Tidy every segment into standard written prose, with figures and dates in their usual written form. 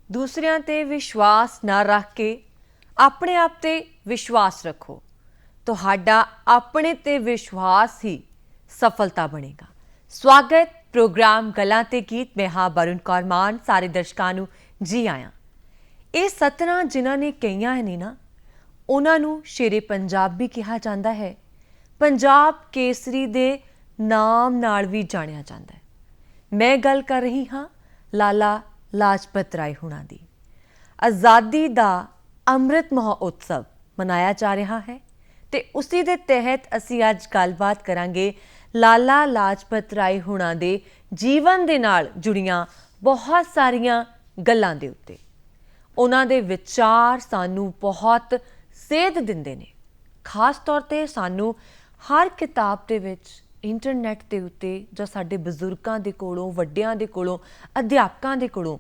दूसरिਆਂ ਤੇ ਵਿਸ਼ਵਾਸ ਨਾ ਰੱਖ ਕੇ ਆਪਣੇ ਆਪ ਤੇ ਵਿਸ਼ਵਾਸ ਰੱਖੋ। ਤੁਹਾਡਾ ਆਪਣੇ ਤੇ ਵਿਸ਼ਵਾਸ ਹੀ ਸਫਲਤਾ ਬਣੇਗਾ। स्वागत प्रोग्राम गल्लां ते गीत में हाँ वरुण कौर मान सारे दर्शकों नूं जी आया। ये सतना जिन्हां ने कईयां ने ना उन्हां नूं शेरे पंजाब भी कहा जाता है। पंजाब केसरी दे नाम नाल भी जानिया जाता है। मैं गल कर रही हाँ लाला लाजपत राय हुणां दी। आज़ादी दा अमृत महोत्सव मनाया जा रहा है ते उसी दे तहत असी अज गलबात करांगे लाला लाजपत राय हुणां दे जीवन दे नाल जुड़ियां बहुत सारियां गल्लां दे उत्ते। उन्हां दे विचार सानू बहुत सेध दिंदे ने। खास तौर ते सानू हर किताब दे विच इंटरनेट दे उत्ते जां साडे बजुर्गां दे कोलों वड्डियां दे कोलों अध्यापकां दे कोलों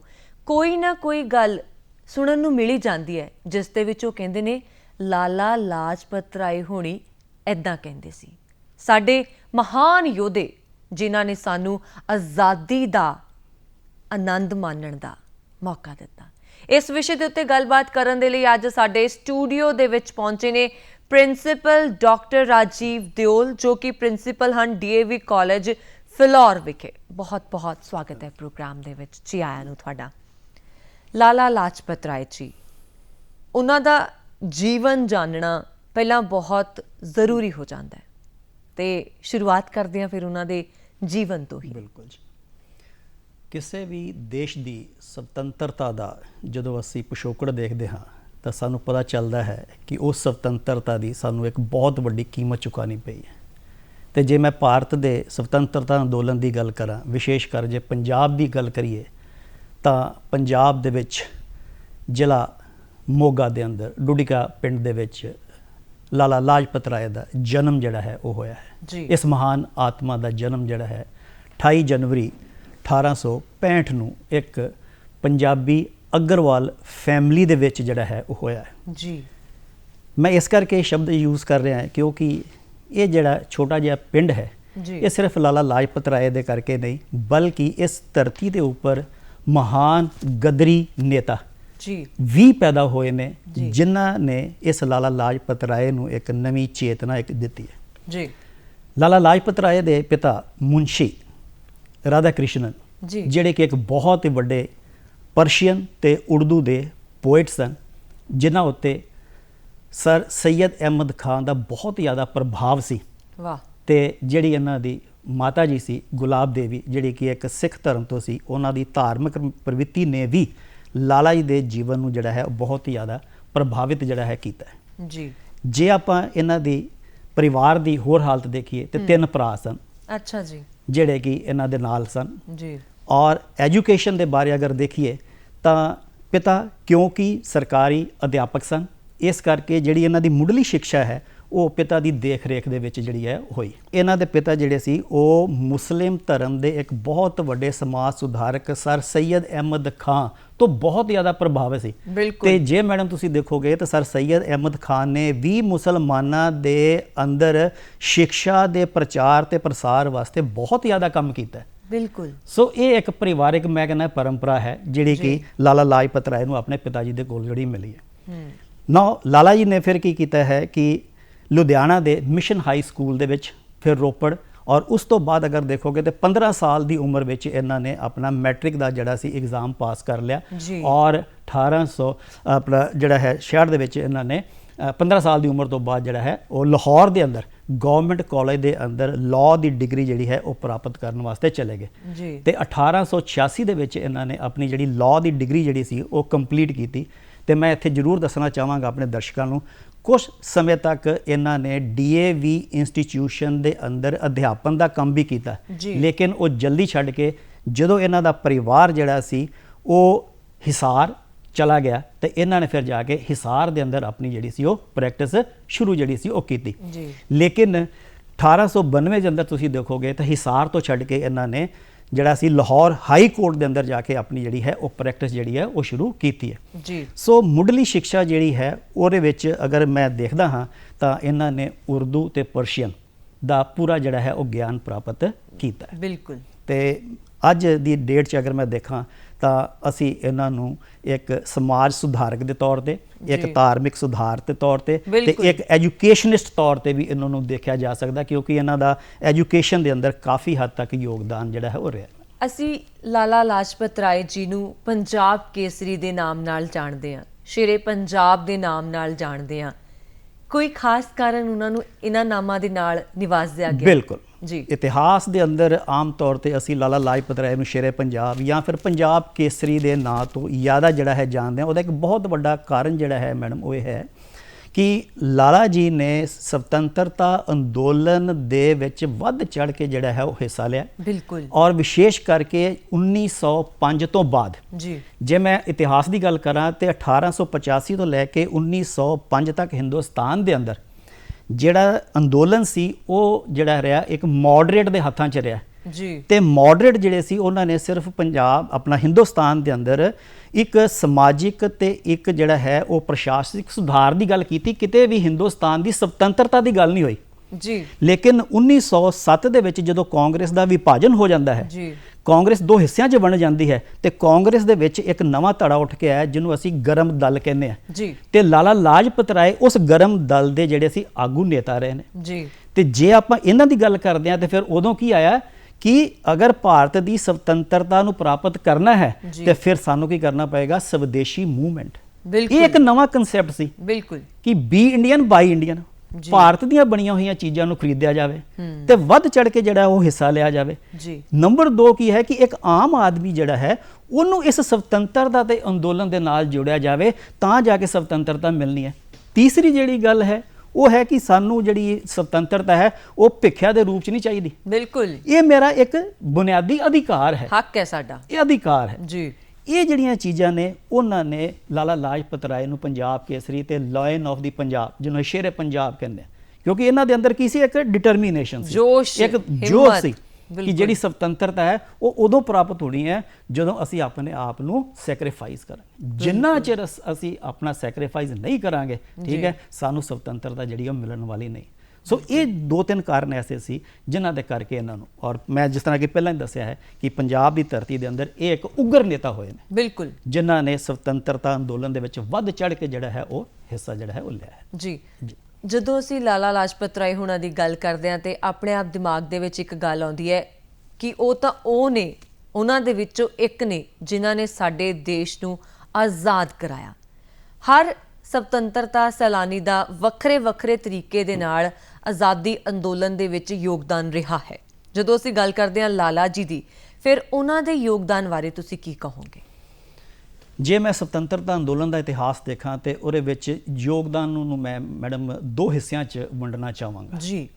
कोई ना कोई गल सुनन नूं मिल ही जांदी है जिस दे विच ओह कहिंदे ने लाला लाजपत राय हुणी ऐदां कहिंदे सी। साडे महान योधे जिन्हां ने सानू आज़ादी दा आनंद माणन दा मौका दिता। इस विषय के उत्ते गलबात करन दे लई अज साडे स्टूडियो दे विच पहुंचे ने प्रिंसीपल डॉक्टर राजीव दिओल जो कि प्रिंसीपल हन DAV कॉलेज फिलौर विखे। बहुत बहुत स्वागत है प्रोग्राम दे विच। जी आया नूं तुहाडा। लाला लाजपत राय जी उन्हां दा जीवन जानना पहला बहुत जरूरी हो जाता है तो शुरुआत करते हैं फिर उन्होंने जीवन तो ही। बिल्कुल जी। किसी भी देश की स्वतंत्रता का जो असी पिछोकड़ देखते हाँ तो सानू पता चलता है कि उस स्वतंत्रता की सानू एक बहुत बड़ी कीमत चुकानी पई है। तो जे मैं भारत के स्वतंत्रता अंदोलन की गल करा विशेषकर जे पंजाब की गल करिए तो पंजाब दे विच जिला मोगा के अंदर डुडिका पिंड दे विच लाला लाजपत राय का जन्म जड़ा है वो होया है। इस महान आत्मा का जन्म जड़ा है 28 जनवरी 1865 नूं एक पंजाबी अग्रवाल फैमिली दे विच जड़ा है वो होया है जी। मैं इस करके शब्द यूज़ कर रहा है क्योंकि ये जड़ा छोटा जिहा पिंड है ये सिर्फ लाला लाजपत राय दे करके नहीं बल्कि इस धरती के ऊपर महान गदरी नेता भी पैदा होए ने जिन्हां ने इस लाला लाजपत राय नूं एक नवी चेतना एक दिती है जी। लाला लाजपत राय दे पिता मुंशी राधा कृष्णन जिहड़े कि एक बहुत ही बड़े पर्शियन ते उर्दू दे पोइट सन जिन्हां उत्ते सर सैयद अहमद खान का बहुत ज़्यादा प्रभाव सी। वाह। ते जिहड़ी इन्हां दी माता जी सी गुलाब देवी जिहड़ी कि एक सिख धर्म तो सी उन्हां दी धार्मिक प्रवृत्ति ने भी लाला जी के जीवन में जड़ा है बहुत ही ज़्यादा प्रभावित जड़ा है कीता है जी। जे आपां इन्हां दी परिवार की होर हालत देखिए तो 3 भरा सन। अच्छा जी। जिहड़े कि इन्हां दे नाल सन जी। और एजुकेशन के बारे अगर देखिए तो पिता क्योंकि सरकारी अध्यापक सन इस करके जिहड़ी इन्हां दी मुढ़ली शिक्षा है वो पिता की देख रेख दे विच जिहड़ी है होई। इन्हां दे पिता जिहड़े सी वो मुस्लिम धर्म के एक बहुत बड़े समाज सुधारक सर सैयद अहमद खान तो बहुत ज़्यादा प्रभावित सी। ते जे मैडम तुसी देखोगे तो सर सैयद अहमद खान ने भी मुसलमाना दे अंदर शिक्षा दे प्रचार ते प्रसार वास्ते बहुत ज़्यादा काम किया है। बिल्कुल। सो ये एक परिवारिक मैं कहना परंपरा है जिहड़ी कि लाला लाजपत राय नूं अपने पिता जी दे कोल जिहड़ी मिली है। ना लाला जी ने फिर की कीता है कि लुधियाना दे मिशन हाई स्कूल दे विच फिर रोपड़ और उस तो बाद अगर देखोगे तो 15 साल की उम्र में इन्हों ने अपना मैट्रिक का जड़ा सी एग्जाम पास कर लिया और 1800 अपना जड़ा है शहर दे विच इन्होंने 15 साल की उम्र तो बाद जड़ा है वो लाहौर के अंदर गवर्नमेंट कॉलेज के अंदर लॉ की डिग्री जी है वो प्राप्त करने वास्ते चले गए। तो 1886 के इन्होंने अपनी जी लॉ की डिग्री जी सी वो कंप्लीट की। तो मैं इत्थे जरूर दसना चाहांगा अपने दर्शकों को कुछ समय तक इन्होंने DAV इंस्टीट्यूशन के अंदर अध्यापन का काम भी किया लेकिन वो जल्दी छड्ड के जदों इन्हां दा परिवार जिहड़ा सी वो हिसार चला गया तो इन्होंने फिर जाके हिसार के अंदर अपनी जिहड़ी सी वो प्रैक्टिस शुरू जिहड़ी सी वो कीती। लेकिन 1892 के अंदर तुसीं देखोगे तो हिसार तो छड्ड के इन्होंने जड़ा सी लाहौर हाई कोर्ट के अंदर जाके अपनी जिहड़ी है वो प्रैक्टिस जिहड़ी है वो शुरू की है जी। सो मुढ़ली शिक्षा जिहड़ी है उहदे विच अगर मैं देखदा हाँ तो इन्होंने उर्दू ते पर्शियन दा पूरा जड़ा है वो ज्ञान प्राप्त किया। बिल्कुल। ते ਅੱਜ ਦੀ ਡੇਟ 'ਚ ਅਗਰ ਮੈਂ ਦੇਖਾਂ ਤਾਂ ਅਸੀਂ ਇਹਨਾਂ ਨੂੰ ਇੱਕ ਸਮਾਜ ਸੁਧਾਰਕ ਦੇ ਤੌਰ ਤੇ, ਇੱਕ ਧਾਰਮਿਕ ਸੁਧਾਰ ਦੇ ਤੌਰ ਤੇ ਇੱਕ ਐਜੂਕੇਸ਼ਨਿਸਟ ਤੌਰ ਤੇ ਵੀ ਇਹਨਾਂ ਨੂੰ ਦੇਖਿਆ ਜਾ ਸਕਦਾ, ਕਿਉਂਕਿ ਇਹਨਾਂ ਦਾ ਐਜੂਕੇਸ਼ਨ ਦੇ ਅੰਦਰ ਕਾਫੀ ਹੱਦ ਤੱਕ ਯੋਗਦਾਨ ਜਿਹੜਾ ਹੈ ਉਹ ਰਿਹਾ। ਅਸੀਂ ਲਾਲਾ ਲਾਜਪਤ ਰਾਏ ਜੀ ਨੂੰ ਪੰਜਾਬ ਕੇਸਰੀ ਦੇ ਨਾਮ ਨਾਲ ਜਾਣਦੇ ਹਾਂ, ਸ਼ੇਰੇ ਪੰਜਾਬ ਦੇ ਨਾਮ ਨਾਲ ਜਾਣਦੇ ਹਾਂ। ਕੋਈ ਖਾਸ ਕਾਰਨ ਉਹਨਾਂ ਨੂੰ ਇਹਨਾਂ ਨਾਮਾਂ ਦੇ ਨਾਲ ਨਿਵਾਜਿਆ ਗਿਆ? ਬਿਲਕੁਲ ਜੀ। ਇਤਿਹਾਸ ਦੇ ਅੰਦਰ ਆਮ ਤੌਰ ਤੇ ਅਸੀਂ ਲਾਲਾ ਲਾਜਪਤ ਰਾਏ ਨੂੰ ਸ਼ੇਰੇ ਪੰਜਾਬ ਜਾਂ ਫਿਰ ਪੰਜਾਬ ਕੇਸਰੀ ਦੇ ਨਾਂ ਤੋਂ ਜ਼ਿਆਦਾ ਜਿਹੜਾ ਹੈ ਜਾਣਦੇ ਹਾਂ। ਉਹਦਾ ਇੱਕ ਬਹੁਤ ਵੱਡਾ ਕਾਰਨ ਜਿਹੜਾ ਹੈ ਮੈਡਮ ਉਹ ਇਹ ਹੈ ਕਿ ਲਾਲਾ ਜੀ ਨੇ ਸੁਤੰਤਰਤਾ ਅੰਦੋਲਨ ਦੇ ਵਿੱਚ ਵੱਧ ਚੜ ਕੇ ਜਿਹੜਾ ਹੈ ਉਹ ਹਿੱਸਾ ਲਿਆ। ਬਿਲਕੁਲ। ਔਰ ਵਿਸ਼ੇਸ਼ ਕਰਕੇ 1905 ਤੋਂ ਬਾਅਦ ਜੀ, ਜੇ ਮੈਂ ਇਤਿਹਾਸ ਦੀ ਗੱਲ ਕਰਾਂ ਤੇ 1885 ਤੋਂ ਲੈ ਕੇ 1905 ਤੱਕ ਹਿੰਦੁਸਤਾਨ ਦੇ ਅੰਦਰ ਜਿਹੜਾ ਅੰਦੋਲਨ ਸੀ ਉਹ ਜਿਹੜਾ ਰਿਹਾ ਇੱਕ ਮੋਡਰੇਟ ਦੇ ਹੱਥਾਂ 'ਚ ਰਿਹਾ ਜੀ। ਤੇ ਮੋਡਰੇਟ ਜਿਹੜੇ ਸੀ ਉਹਨਾਂ ਨੇ ਸਿਰਫ ਪੰਜਾਬ ਆਪਣਾ ਹਿੰਦੁਸਤਾਨ ਦੇ ਅੰਦਰ ਇੱਕ ਸਮਾਜਿਕ ਤੇ ਇੱਕ ਜਿਹੜਾ ਹੈ ਉਹ ਪ੍ਰਸ਼ਾਸਨਿਕ ਸੁਧਾਰ ਦੀ ਗੱਲ ਕੀਤੀ, ਕਿਤੇ ਵੀ ਹਿੰਦੁਸਤਾਨ ਦੀ ਸੁਤੰਤਰਤਾ ਦੀ ਗੱਲ ਨਹੀਂ ਹੋਈ ਜੀ। ਲੇਕਿਨ 1907 ਦੇ ਵਿੱਚ ਜਦੋਂ ਕਾਂਗਰਸ ਦਾ ਵਿਭਾਜਨ ਹੋ ਜਾਂਦਾ ਹੈ ਜੀ, ਕਾਂਗਰਸ ਦੋ ਹਿੱਸਿਆਂ 'ਚ ਬਣ ਜਾਂਦੀ ਹੈ ਤੇ ਕਾਂਗਰਸ ਦੇ ਵਿੱਚ ਇੱਕ ਨਵਾਂ ਧੜਾ ਉੱਠ ਕੇ ਆਇਆ ਜਿਹਨੂੰ ਅਸੀਂ ਗਰਮ ਦਲ ਕਹਿੰਦੇ ਆ ਜੀ। ਤੇ ਲਾਲਾ ਲਾਜਪਤ ਰਾਏ ਉਸ ਗਰਮ ਦਲ ਦੇ ਜਿਹੜੇ ਸੀ ਆਗੂ ਨੇਤਾ ਰਹੇ ਨੇ ਜੀ। ਤੇ ਜੇ ਆਪਾਂ ਇਹਨਾਂ ਦੀ ਗੱਲ ਕਰਦੇ ਆ ਤੇ ਫਿਰ ਉਦੋਂ ਕੀ ਆਇਆ ਕਿ ਅਗਰ ਭਾਰਤ ਦੀ ਸੁਤੰਤਰਤਾ ਨੂੰ ਪ੍ਰਾਪਤ ਕਰਨਾ ਹੈ ਤੇ ਫਿਰ ਸਾਨੂੰ ਕੀ ਕਰਨਾ ਪਏਗਾ? ਸਵਦੇਸ਼ੀ ਮੂਵਮੈਂਟ। ਬਿਲਕੁਲ। ਇਹ ਇੱਕ ਨਵਾਂ ਕਨਸੈਪਟ ਸੀ ਬਿਲਕੁਲ ਕਿ ਬੀ ਇੰਡੀਅਨ ਬਾਈ ਇੰਡੀਅਨ, ਭਾਰਤ ਦੀਆਂ ਬਣੀਆਂ ਹੋਈਆਂ ਚੀਜ਼ਾਂ ਨੂੰ ਖਰੀਦਿਆ ਜਾਵੇ ਤੇ ਵੱਧ ਚੜ ਕੇ ਜਿਹੜਾ ਉਹ ਹਿੱਸਾ ਲਿਆ ਜਾਵੇ ਜੀ। ਨੰਬਰ 2 ਕੀ ਹੈ ਕਿ ਇੱਕ ਆਮ ਆਦਮੀ ਜਿਹੜਾ ਹੈ ਉਹਨੂੰ ਇਸ ਸੁਤੰਤਰਤਾ ਦੇ ਅੰਦੋਲਨ ਦੇ ਨਾਲ ਜੋੜਿਆ ਜਾਵੇ ਤਾਂ ਜਾ ਕੇ ਸੁਤੰਤਰਤਾ ਮਿਲਣੀ ਹੈ। ਤੀਸਰੀ ਜਿਹੜੀ ਗੱਲ ਹੈ ਉਹ ਹੈ ਕਿ ਸਾਨੂੰ ਜਿਹੜੀ ਸੁਤੰਤਰਤਾ ਹੈ ਉਹ ਭਿੱਖਿਆ ਦੇ ਰੂਪ 'ਚ ਨਹੀਂ ਚਾਹੀਦੀ। ਬਿਲਕੁਲ। ਇਹ ਮੇਰਾ ਇੱਕ ਬੁਨਿਆਦੀ ਅਧਿਕਾਰ ਹੈ, ਹੱਕ ਹੈ ਸਾਡਾ, ਇਹ ਅਧਿਕਾਰ ਹੈ ਜੀ। ਇਹ ਜਿਹੜੀਆਂ ਚੀਜ਼ਾਂ ਨੇ ਉਹਨਾਂ ਨੇ ਲਾਲਾ ਲਾਜਪਤ ਰਾਏ ਨੂੰ ਪੰਜਾਬ ਕੇਸਰੀ ਤੇ ਲਾਇਨ ਆਫ ਦੀ ਪੰਜਾਬ ਜਿਹਨੂੰ ਸ਼ੇਰੇ ਪੰਜਾਬ ਕਹਿੰਦੇ ਆ, ਕਿਉਂਕਿ ਇਹਨਾਂ ਦੇ ਅੰਦਰ ਕੀ ਸੀ? ਇੱਕ ਡਿਟਰਮੀਨੇਸ਼ਨ ਸੀ, ਜੋਸ਼, ਇੱਕ ਜੋਸ਼ ਸੀ ਕਿ ਜਿਹੜੀ ਸੁਤੰਤਰਤਾ ਹੈ ਉਹ ਉਦੋਂ ਪ੍ਰਾਪਤ ਹੋਣੀ ਹੈ ਜਦੋਂ ਅਸੀਂ ਆਪਣੇ ਆਪ ਨੂੰ ਸੈਕਰੀਫਾਈਸ ਕਰਾਂਗੇ। ਜਿੰਨਾ ਚਿਰ ਅਸੀਂ ਆਪਣਾ ਸੈਕਰੀਫਾਈਸ ਨਹੀਂ ਕਰਾਂਗੇ, ਠੀਕ ਹੈ, ਸਾਨੂੰ ਸੁਤੰਤਰਤਾ ਜਿਹੜੀ ਉਹ ਮਿਲਣ ਵਾਲੀ ਨਹੀਂ। ਸੋ ਇਹ 2-3 ਕਾਰਨ ਐਸੇ ਸੀ ਜਿਨ੍ਹਾਂ ਦੇ ਕਰਕੇ ਇਹਨਾਂ ਨੂੰ, ਔਰ ਮੈਂ ਜਿਸ ਤਰ੍ਹਾਂ ਕਿ ਪਹਿਲਾਂ ਹੀ ਦੱਸਿਆ ਹੈ ਕਿ ਪੰਜਾਬ ਦੀ ਧਰਤੀ ਦੇ ਅੰਦਰ ਇਹ ਇੱਕ ਉਗਰ ਨੇਤਾ ਹੋਏ ਨੇ, ਬਿਲਕੁਲ, ਜਿਨ੍ਹਾਂ ਨੇ ਸੁਤੰਤਰਤਾ ਅੰਦੋਲਨ ਦੇ ਵਿੱਚ ਵੱਧ ਚੜ ਕੇ ਜਿਹੜਾ ਹੈ ਉਹ ਹਿੱਸਾ ਜਿਹੜਾ ਹੈ ਉਹ ਲਿਆ ਹੈ। ਜੀ। ਜਦੋਂ ਅਸੀਂ ਲਾਲਾ ਲਾਜਪਤ ਰਾਏ ਹੁਣਾਂ ਦੀ ਗੱਲ ਕਰਦੇ ਹਾਂ ਤੇ ਆਪਣੇ ਆਪ ਦਿਮਾਗ ਦੇ ਵਿੱਚ ਇੱਕ ਗੱਲ ਆਉਂਦੀ ਹੈ ਕਿ ਉਹ ਨੇ, ਉਹਨਾਂ ਦੇ ਵਿੱਚੋਂ ਇੱਕ ਨੇ ਜਿਨ੍ਹਾਂ ਨੇ ਸਾਡੇ ਦੇਸ਼ ਨੂੰ ਆਜ਼ਾਦ ਕਰਾਇਆ। ਹਰ ਸੁਤੰਤਰਤਾ ਸੈਲਾਨੀ ਦਾ ਵੱਖਰੇ ਵੱਖਰੇ ਤਰੀਕੇ ਦੇ ਨਾਲ ਆਜ਼ਾਦੀ ਅੰਦੋਲਨ ਦੇ ਵਿੱਚ ਯੋਗਦਾਨ ਰਿਹਾ ਹੈ। ਜਦੋਂ ਅਸੀਂ ਗੱਲ ਕਰਦੇ ਹਾਂ ਲਾਲਾ ਜੀ ਦੀ, ਫਿਰ ਉਹਨਾਂ ਦੇ ਯੋਗਦਾਨ ਬਾਰੇ ਤੁਸੀਂ ਕੀ ਕਹੋਗੇ? ਜੇ ਮੈਂ ਸੁਤੰਤਰਤਾ ਅੰਦੋਲਨ ਦਾ ਇਤਿਹਾਸ ਦੇਖਾਂ ਤੇ ਉਹਦੇ ਵਿੱਚ ਯੋਗਦਾਨ ਨੂੰ ਮੈਂ ਮੈਡਮ 2 ਹਿੱਸਿਆਂ 'ਚ ਵੰਡਣਾ ਚਾਹਾਂਗਾ ਜੀ।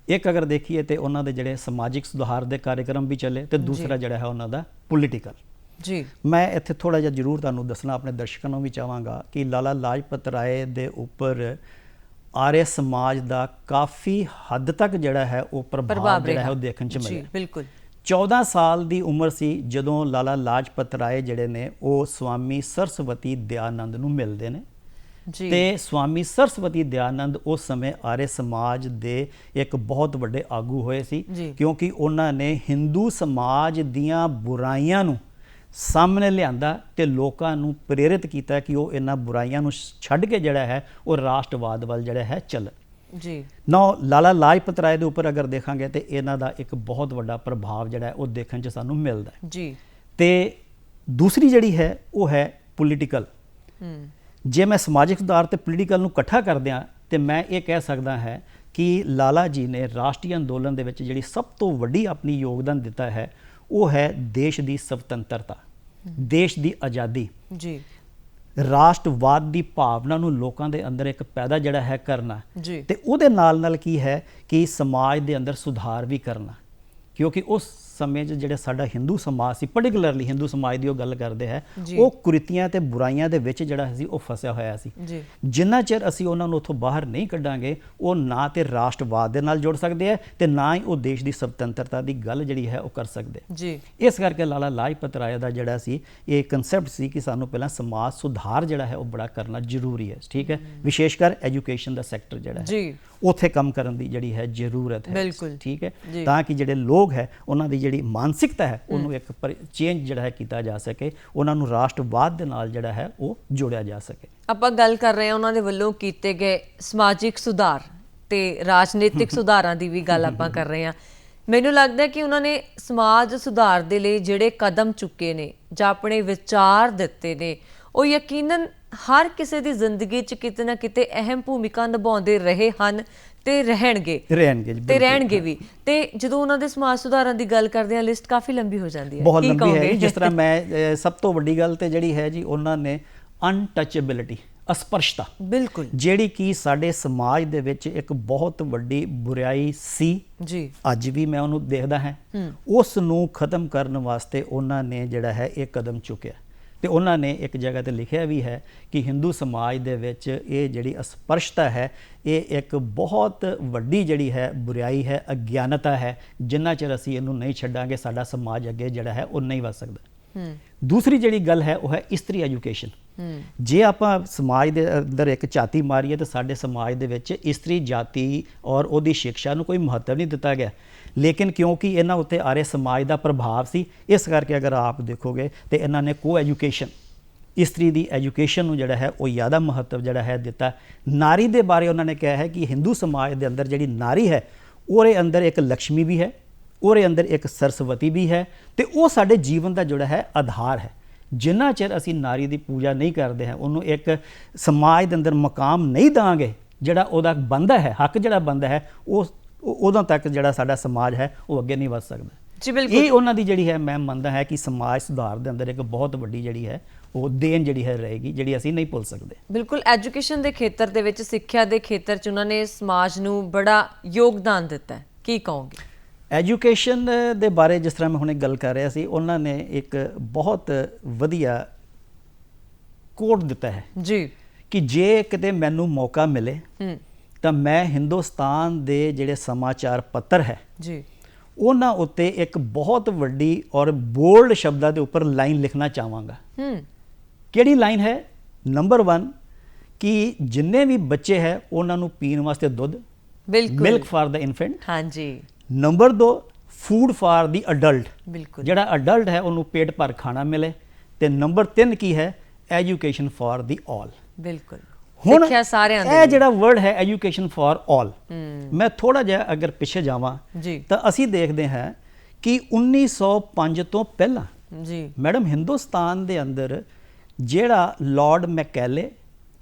ਇੱਕ ਅਗਰ ਦੇਖੀਏ ਤੇ ਉਹਨਾਂ ਦੇ ਜਿਹੜੇ ਸਮਾਜਿਕ ਸੁਧਾਰ ਦੇ ਕਾਰਜਕ੍ਰਮ ਵੀ ਚੱਲੇ ਤੇ ਦੂਸਰਾ ਜਿਹੜਾ ਹੈ ਉਹਨਾਂ ਦਾ ਪੋਲੀਟੀਕਲ। ਜੀ। ਮੈਂ ਇੱਥੇ ਥੋੜਾ ਜਿਹਾ ਜ਼ਰੂਰ ਤੁਹਾਨੂੰ ਦੱਸਣਾ ਆਪਣੇ ਦਰਸ਼ਕਾਂ ਨੂੰ ਵੀ ਚਾਹਾਂਗਾ ਕਿ ਲਾਲਾ ਲਾਜਪਤ ਰਾਏ ਦੇ ਉੱਪਰ ਆਰੀਆ ਸਮਾਜ ਦਾ ਕਾਫੀ ਹੱਦ ਤੱਕ ਜਿਹੜਾ ਹੈ ਉਹ ਪ੍ਰਭਾਵ ਜਿਹੜਾ ਹੈ ਉਹ ਦੇਖਣ 'ਚ ਮਿਲਿਆ। ਬਿਲਕੁਲ। 14 ਸਾਲ ਦੀ ਉਮਰ ਸੀ ਜਦੋਂ ਲਾਲਾ ਲਾਜਪਤ ਰਾਏ ਜਿਹੜੇ ਨੇ ਉਹ ਸਵਾਮੀ ਸਰਸਵਤੀ ਦਿਆਨੰਦ ਨੂੰ ਮਿਲਦੇ ਨੇ ਜੀ। ਤੇ ਸਵਾਮੀ ਸਰਸਵਤੀ ਦਿਆਨੰਦ ਉਸ ਸਮੇਂ ਆਰੀਆ ਸਮਾਜ ਦੇ ਇੱਕ ਬਹੁਤ ਵੱਡੇ ਆਗੂ ਹੋਏ ਸੀ, ਕਿਉਂਕਿ ਉਹਨਾਂ ਨੇ ਹਿੰਦੂ ਸਮਾਜ ਦੀਆਂ ਬੁਰਾਈਆਂ ਨੂੰ ਸਾਹਮਣੇ ਲਿਆਂਦਾ ਤੇ ਲੋਕਾਂ ਨੂੰ ਪ੍ਰੇਰਿਤ ਕੀਤਾ ਕਿ ਉਹ ਇਹਨਾਂ ਬੁਰਾਈਆਂ ਨੂੰ ਛੱਡ ਕੇ ਜਿਹੜਾ ਹੈ ਉਹ ਰਾਸ਼ਟਰਵਾਦ ਵੱਲ ਜਿਹੜਾ ਹੈ ਚੱਲਣ। ਜੀ। ਨਾ ਲਾਲਾ ਲਾਜਪਤ ਰਾਏ ਦੇ ਉੱਪਰ ਅਗਰ ਦੇਖਾਂਗੇ ਤੇ ਇਹਨਾਂ ਦਾ ਇੱਕ ਬਹੁਤ ਵੱਡਾ ਪ੍ਰਭਾਵ ਜਿਹੜਾ ਹੈ ਉਹ ਦੇਖਣ 'ਚ ਸਾਨੂੰ ਮਿਲਦਾ ਹੈ। ਜੀ। ਤੇ ਦੂਸਰੀ ਜਿਹੜੀ ਹੈ ਉਹ ਹੈ ਪੋਲੀਟੀਕਲ। ਜੇ ਮੈਂ ਸਮਾਜਿਕ ਸੁਧਾਰ ਤੇ ਪੋਲੀਟੀਕਲ ਨੂੰ ਇਕੱਠਾ ਕਰਦਿਆਂ ਤੇ ਮੈਂ ਇਹ ਕਹਿ ਸਕਦਾ ਹੈ ਕਿ ਲਾਲਾ ਜੀ ਨੇ ਰਾਸ਼ਟਰੀ ਅੰਦੋਲਨ ਦੇ ਵਿੱਚ ਜਿਹੜੀ ਸਭ ਤੋਂ ਵੱਡੀ ਆਪਣੀ ਯੋਗਦਾਨ ਦਿੱਤਾ ਹੈ ਉਹ ਹੈ ਦੇਸ਼ ਦੀ ਸੁਤੰਤਰਤਾ, ਦੇਸ਼ ਦੀ ਆਜ਼ਾਦੀ। ਜੀ। ਰਾਸ਼ਟਰਵਾਦ ਦੀ ਭਾਵਨਾ ਨੂੰ ਲੋਕਾਂ ਦੇ ਅੰਦਰ ਇੱਕ ਪੈਦਾ ਜਿਹੜਾ ਹੈ ਕਰਨਾ ਤੇ ਉਹਦੇ ਨਾਲ ਨਾਲ ਕੀ ਹੈ ਕਿ ਸਮਾਜ ਦੇ ਅੰਦਰ ਸੁਧਾਰ ਵੀ ਕਰਨਾ, ਕਿਉਂਕਿ ਉਸ ਸਮੇਂ 'ਚ ਜਿਹੜੇ ਸਾਡਾ ਹਿੰਦੂ ਸਮਾਜ ਸੀ, ਪਾਰਟਿਕੂਲਰਲੀ ਹਿੰਦੂ ਸਮਾਜ ਦੀ ਉਹ ਗੱਲ ਕਰਦੇ ਹੈ, ਉਹ ਕੁਰੀਤੀਆਂ ਤੇ ਬੁਰਾਈਆਂ ਦੇ ਵਿੱਚ ਜਿਹੜਾ ਸੀ ਉਹ ਫਸਿਆ ਹੋਇਆ ਸੀ। ਜਿੰਨਾ ਚਿਰ ਅਸੀਂ ਉਹਨਾਂ ਨੂੰ ਉੱਥੋਂ ਬਾਹਰ ਨਹੀਂ ਕੱਢਾਂਗੇ ਉਹ ਨਾ ਤੇ ਰਾਸ਼ਟਰਵਾਦ ਦੇ ਨਾਲ ਜੁੜ ਸਕਦੇ ਆ ਤੇ ਨਾ ਹੀ ਉਹ ਦੇਸ਼ ਦੀ ਸੁਤੰਤਰਤਾ ਦੀ ਗੱਲ ਜਿਹੜੀ ਹੈ ਉਹ ਕਰ ਸਕਦੇ ਜੀ। ਇਸ ਕਰਕੇ ਲਾਲਾ ਲਾਜਪਤ ਰਾਏ ਦਾ ਜਿਹੜਾ ਸੀ ਇਹ ਕਨਸੈਪਟ ਸੀ ਕਿ ਸਾਨੂੰ ਪਹਿਲਾਂ ਸਮਾਜ ਸੁਧਾਰ ਜਿਹੜਾ ਹੈ ਉਹ ਬੜਾ ਕਰਨਾ ਜ਼ਰੂਰੀ ਹੈ, ਠੀਕ ਹੈ, ਵਿਸ਼ੇਸ਼ ਕਰ ਐਜੂਕੇਸ਼ਨ ਦਾ ਸੈਕਟਰ ਜਿਹੜਾ ਹੈ ਉੱਥੇ ਕੰਮ ਕਰਨ ਦੀ ਜਿਹੜੀ ਹੈ ਜ਼ਰੂਰਤ ਹੈ, ਠੀਕ ਹੈ, ਤਾਂ ਕਿ ਜਿਹੜੇ ਲੋਕ ਹੈ ਉਹਨਾਂ ਦੀ ਜਿਹੜੀ ਮਾਨਸਿਕਤਾ ਹੈ ਉਹਨੂੰ ਇੱਕ ਚੇਂਜ ਜਿਹੜਾ ਹੈ ਕੀਤਾ ਜਾ ਸਕੇ, ਉਹਨਾਂ ਨੂੰ ਰਾਸ਼ਟਰਵਾਦ ਦੇ ਨਾਲ ਜਿਹੜਾ ਹੈ ਉਹ ਜੋੜਿਆ ਜਾ ਸਕੇ। ਆਪਾਂ ਗੱਲ ਕਰ ਰਹੇ ਹਾਂ ਉਹਨਾਂ ਦੇ ਵੱਲੋਂ ਕੀਤੇ ਗਏ ਸਮਾਜਿਕ ਸੁਧਾਰ ਤੇ ਰਾਜਨੀਤਿਕ ਸੁਧਾਰਾਂ ਦੀ ਵੀ ਗੱਲ ਆਪਾਂ ਕਰ ਰਹੇ ਹਾਂ। ਮੈਨੂੰ ਲੱਗਦਾ ਕਿ ਉਹਨਾਂ ਨੇ ਸਮਾਜ ਸੁਧਾਰ ਦੇ ਲਈ ਜਿਹੜੇ ਕਦਮ ਚੁੱਕੇ ਨੇ ਜਾਂ ਆਪਣੇ ਵਿਚਾਰ ਦਿੱਤੇ ਨੇ ਉਹ ਯਕੀਨਨ ਹਰ ਕਿਸੇ ਦੀ ਜ਼ਿੰਦਗੀ 'ਚ ਕਿਤੇ ਨਾ ਕਿਤੇ ਅਹਿਮ ਭੂਮਿਕਾ ਨਿਭਾਉਂਦੇ ਰਹੇ ਹਨ ਤੇ ਰਹਿਣਗੇ ਵੀ। ਤੇ ਜਦੋਂ ਉਹਨਾਂ ਦੇ ਸਮਾਜ ਸੁਧਾਰਾਂ ਦੀ ਗੱਲ ਕਰਦੇ ਹਾਂ ਲਿਸਟ ਕਾਫੀ ਲੰਬੀ ਹੋ ਜਾਂਦੀ ਹੈ, ਬਹੁਤ ਲੰਬੀ ਹੈ। ਜਿਸ ਤਰ੍ਹਾਂ ਮੈਂ ਸਭ ਤੋਂ ਵੱਡੀ ਗੱਲ ਤੇ ਜਿਹੜੀ ਹੈ ਜੀ, ਉਹਨਾਂ ਨੇ ਅਨਟੱਚੇਬਿਲਿਟੀ, ਅਸਪਰਸ਼ਤਾ, ਬਿਲਕੁਲ, ਜਿਹੜੀ ਕਿ ਸਾਡੇ ਸਮਾਜ ਦੇ ਵਿੱਚ ਇੱਕ ਬਹੁਤ ਵੱਡੀ ਬੁਰਾਈ ਸੀ ਜੀ, ਅੱਜ ਵੀ ਮੈਂ ਉਹਨੂੰ ਦੇਖਦਾ ਹਾਂ, ਉਸ ਨੂੰ ਖਤਮ ਕਰਨ ਵਾਸਤੇ ਉਹਨਾਂ ਨੇ ਜਿਹੜਾ ਹੈ ਇਹ ਕਦਮ ਚੁੱਕਿਆ। ਤੇ ਉਹਨਾਂ ਨੇ ਇੱਕ ਜਗ੍ਹਾ ਤੇ ਲਿਖਿਆ ਵੀ ਹੈ ਕਿ ਹਿੰਦੂ ਸਮਾਜ ਦੇ ਵਿੱਚ ਇਹ ਜਿਹੜੀ ਅਸਪਰਸ਼ਤਾ ਹੈ ਇਹ ਇੱਕ ਬਹੁਤ ਵੱਡੀ ਜਿਹੜੀ ਹੈ ਬੁਰਾਈ ਹੈ, ਅਗਿਆਨਤਾ ਹੈ। ਜਿੰਨਾ ਚਿਰ ਅਸੀਂ ਇਹਨੂੰ ਨਹੀਂ ਛੱਡਾਂਗੇ ਸਾਡਾ ਸਮਾਜ ਅੱਗੇ ਜਿਹੜਾ ਹੈ ਉਹ ਨਹੀਂ ਵਧ ਸਕਦਾ। ਦੂਸਰੀ ਜਿਹੜੀ ਗੱਲ ਹੈ ਉਹ ਹੈ ਇਸਤਰੀ ਐਜੂਕੇਸ਼ਨ। ਜੇ ਆਪਾਂ ਸਮਾਜ ਦੇ ਅੰਦਰ ਇੱਕ ਝਾਤੀ ਮਾਰੀਏ ਤਾਂ ਸਾਡੇ ਸਮਾਜ ਦੇ ਵਿੱਚ ਇਸਤਰੀ ਜਾਤੀ ਔਰ ਉਹਦੀ ਸਿੱਖਿਆ ਨੂੰ ਕੋਈ ਮਹੱਤਵ ਨਹੀਂ ਦਿੱਤਾ ਗਿਆ, ਲੇਕਿਨ ਕਿਉਂਕਿ ਇਹਨਾਂ ਉੱਤੇ ਆਰੇ ਸਮਾਜ ਦਾ ਪ੍ਰਭਾਵ ਸੀ, ਇਸ ਕਰਕੇ ਅਗਰ ਆਪ ਦੇਖੋਗੇ ਤੇ ਇਹਨਾਂ ਨੇ ਕੋ ਐਜੂਕੇਸ਼ਨ, ਇਸਤਰੀ ਦੀ ਐਜੂਕੇਸ਼ਨ ਨੂੰ ਜਿਹੜਾ ਹੈ ਉਹ ਜ਼ਿਆਦਾ ਮਹੱਤਵ ਜਿਹੜਾ ਹੈ ਦਿੱਤਾ। ਨਾਰੀ ਦੇ ਬਾਰੇ ਉਹਨਾਂ ਨੇ ਕਿਹਾ ਹੈ ਕਿ ਹਿੰਦੂ ਸਮਾਜ ਦੇ ਅੰਦਰ ਜਿਹੜੀ ਨਾਰੀ ਹੈ ਉਹਦੇ ਅੰਦਰ ਇੱਕ ਲక్ష్ਮੀ ਵੀ ਹੈ, ਉਹਦੇ ਅੰਦਰ ਇੱਕ ਸਰਸਵਤੀ ਵੀ ਹੈ ਤੇ ਉਹ ਸਾਡੇ ਜੀਵਨ ਦਾ ਜਿਹੜਾ ਹੈ ਆਧਾਰ ਹੈ। ਜਿੰਨਾ ਚਿਰ ਅਸੀਂ ਨਾਰੀ ਦੀ ਪੂਜਾ ਨਹੀਂ ਕਰਦੇ ਹਾਂ, ਉਹਨੂੰ ਇੱਕ ਸਮਾਜ ਦੇ ਅੰਦਰ ਮਕਾਮ ਨਹੀਂ ਦਾਂਗੇ ਜਿਹੜਾ ਉਹਦਾ ਬਣਦਾ ਹੈ, ਹੱਕ ਜਿਹੜਾ ਬਣਦਾ ਹੈ, ਉਦੋਂ ਤੱਕ ਜਿਹੜਾ ਸਾਡਾ ਸਮਾਜ ਹੈ ਉਹ ਅੱਗੇ ਨਹੀਂ ਵਧ ਸਕਦਾ ਜੀ। ਬਿਲਕੁਲ, ਇਹ ਉਹਨਾਂ ਦੀ ਜਿਹੜੀ ਹੈ ਮੈਂ ਮੰਨਦਾ ਹੈ ਕਿ ਸਮਾਜ ਸੁਧਾਰ ਦੇ ਅੰਦਰ ਇੱਕ ਬਹੁਤ ਵੱਡੀ ਜਿਹੜੀ ਹੈ ਉਹ ਦੇਣ ਜਿਹੜੀ ਹੈ ਰਹੇਗੀ, ਜਿਹੜੀ ਅਸੀਂ ਨਹੀਂ ਭੁੱਲ ਸਕਦੇ। ਬਿਲਕੁਲ, ਐਜੂਕੇਸ਼ਨ ਦੇ ਖੇਤਰ ਦੇ ਵਿੱਚ, ਸਿੱਖਿਆ ਦੇ ਖੇਤਰ 'ਚ ਉਹਨਾਂ ਨੇ ਸਮਾਜ ਨੂੰ ਬੜਾ ਯੋਗਦਾਨ ਦਿੱਤਾ ਹੈ, ਕੀ ਕਹੋਗੇ? ਐਜੂਕੇਸ਼ਨ ਦੇ ਬਾਰੇ ਜਿਸ ਤਰ੍ਹਾਂ ਮੈਂ ਹੁਣੇ ਗੱਲ ਕਰ ਰਿਹਾ ਸੀ, ਉਹਨਾਂ ਨੇ ਇੱਕ ਬਹੁਤ ਵਧੀਆ ਕੋਟ ਦਿੱਤਾ ਹੈ ਜੀ ਕਿ ਜੇ ਕਿਤੇ ਮੈਨੂੰ ਮੌਕਾ ਮਿਲੇ ਤਾਂ ਮੈਂ ਹਿੰਦੁਸਤਾਨ ਦੇ ਜਿਹੜੇ ਸਮਾਚਾਰ ਪੱਤਰ ਹੈ ਜੀ ਉਹਨਾਂ ਉੱਤੇ ਇੱਕ ਬਹੁਤ ਵੱਡੀ ਔਰ ਬੋਲਡ ਸ਼ਬਦਾਂ ਦੇ ਉੱਪਰ ਲਾਈਨ ਲਿਖਣਾ ਚਾਹਾਂਗਾ। ਕਿਹੜੀ ਲਾਈਨ ਹੈ? ਨੰਬਰ 1 ਕਿ ਜਿੰਨੇ ਵੀ ਬੱਚੇ ਹੈ ਉਹਨਾਂ ਨੂੰ ਪੀਣ ਵਾਸਤੇ ਦੁੱਧ, ਮਿਲਕ ਫਾਰ ਦਾ ਇਨਫੈਂਟ। ਹਾਂਜੀ। Number 2 food for the adult, ਬਿਲਕੁਲ, ਜਿਹੜਾ ਅਡਲਟ ਹੈ ਉਹਨੂੰ ਪੇਟ ਭਰ ਖਾਣਾ ਮਿਲੇ। ਤੇ ਨੰਬਰ 3 ਕੀ ਹੈ? ਐਜੂਕੇਸ਼ਨ ਫਾਰ ਦੀ ਆਲ। ਬਿਲਕੁਲ, ਹੁਣ ਇਹ ਜਿਹੜਾ ਵਰਡ ਹੈ ਐਜੂਕੇਸ਼ਨ ਫਾਰ ਆਲ, ਮੈਂ ਥੋੜਾ ਜਿਹਾ ਅਗਰ ਪਿੱਛੇ ਜਾਵਾਂ ਤਾਂ ਅਸੀਂ ਦੇਖਦੇ ਹਾਂ ਕਿ 1905 ਤੋਂ ਪਹਿਲਾਂ ਜੀ ਮੈਡਮ ਹਿੰਦੁਸਤਾਨ ਦੇ ਅੰਦਰ ਜਿਹੜਾ ਲਾਰਡ ਮੈਕੈਲੇ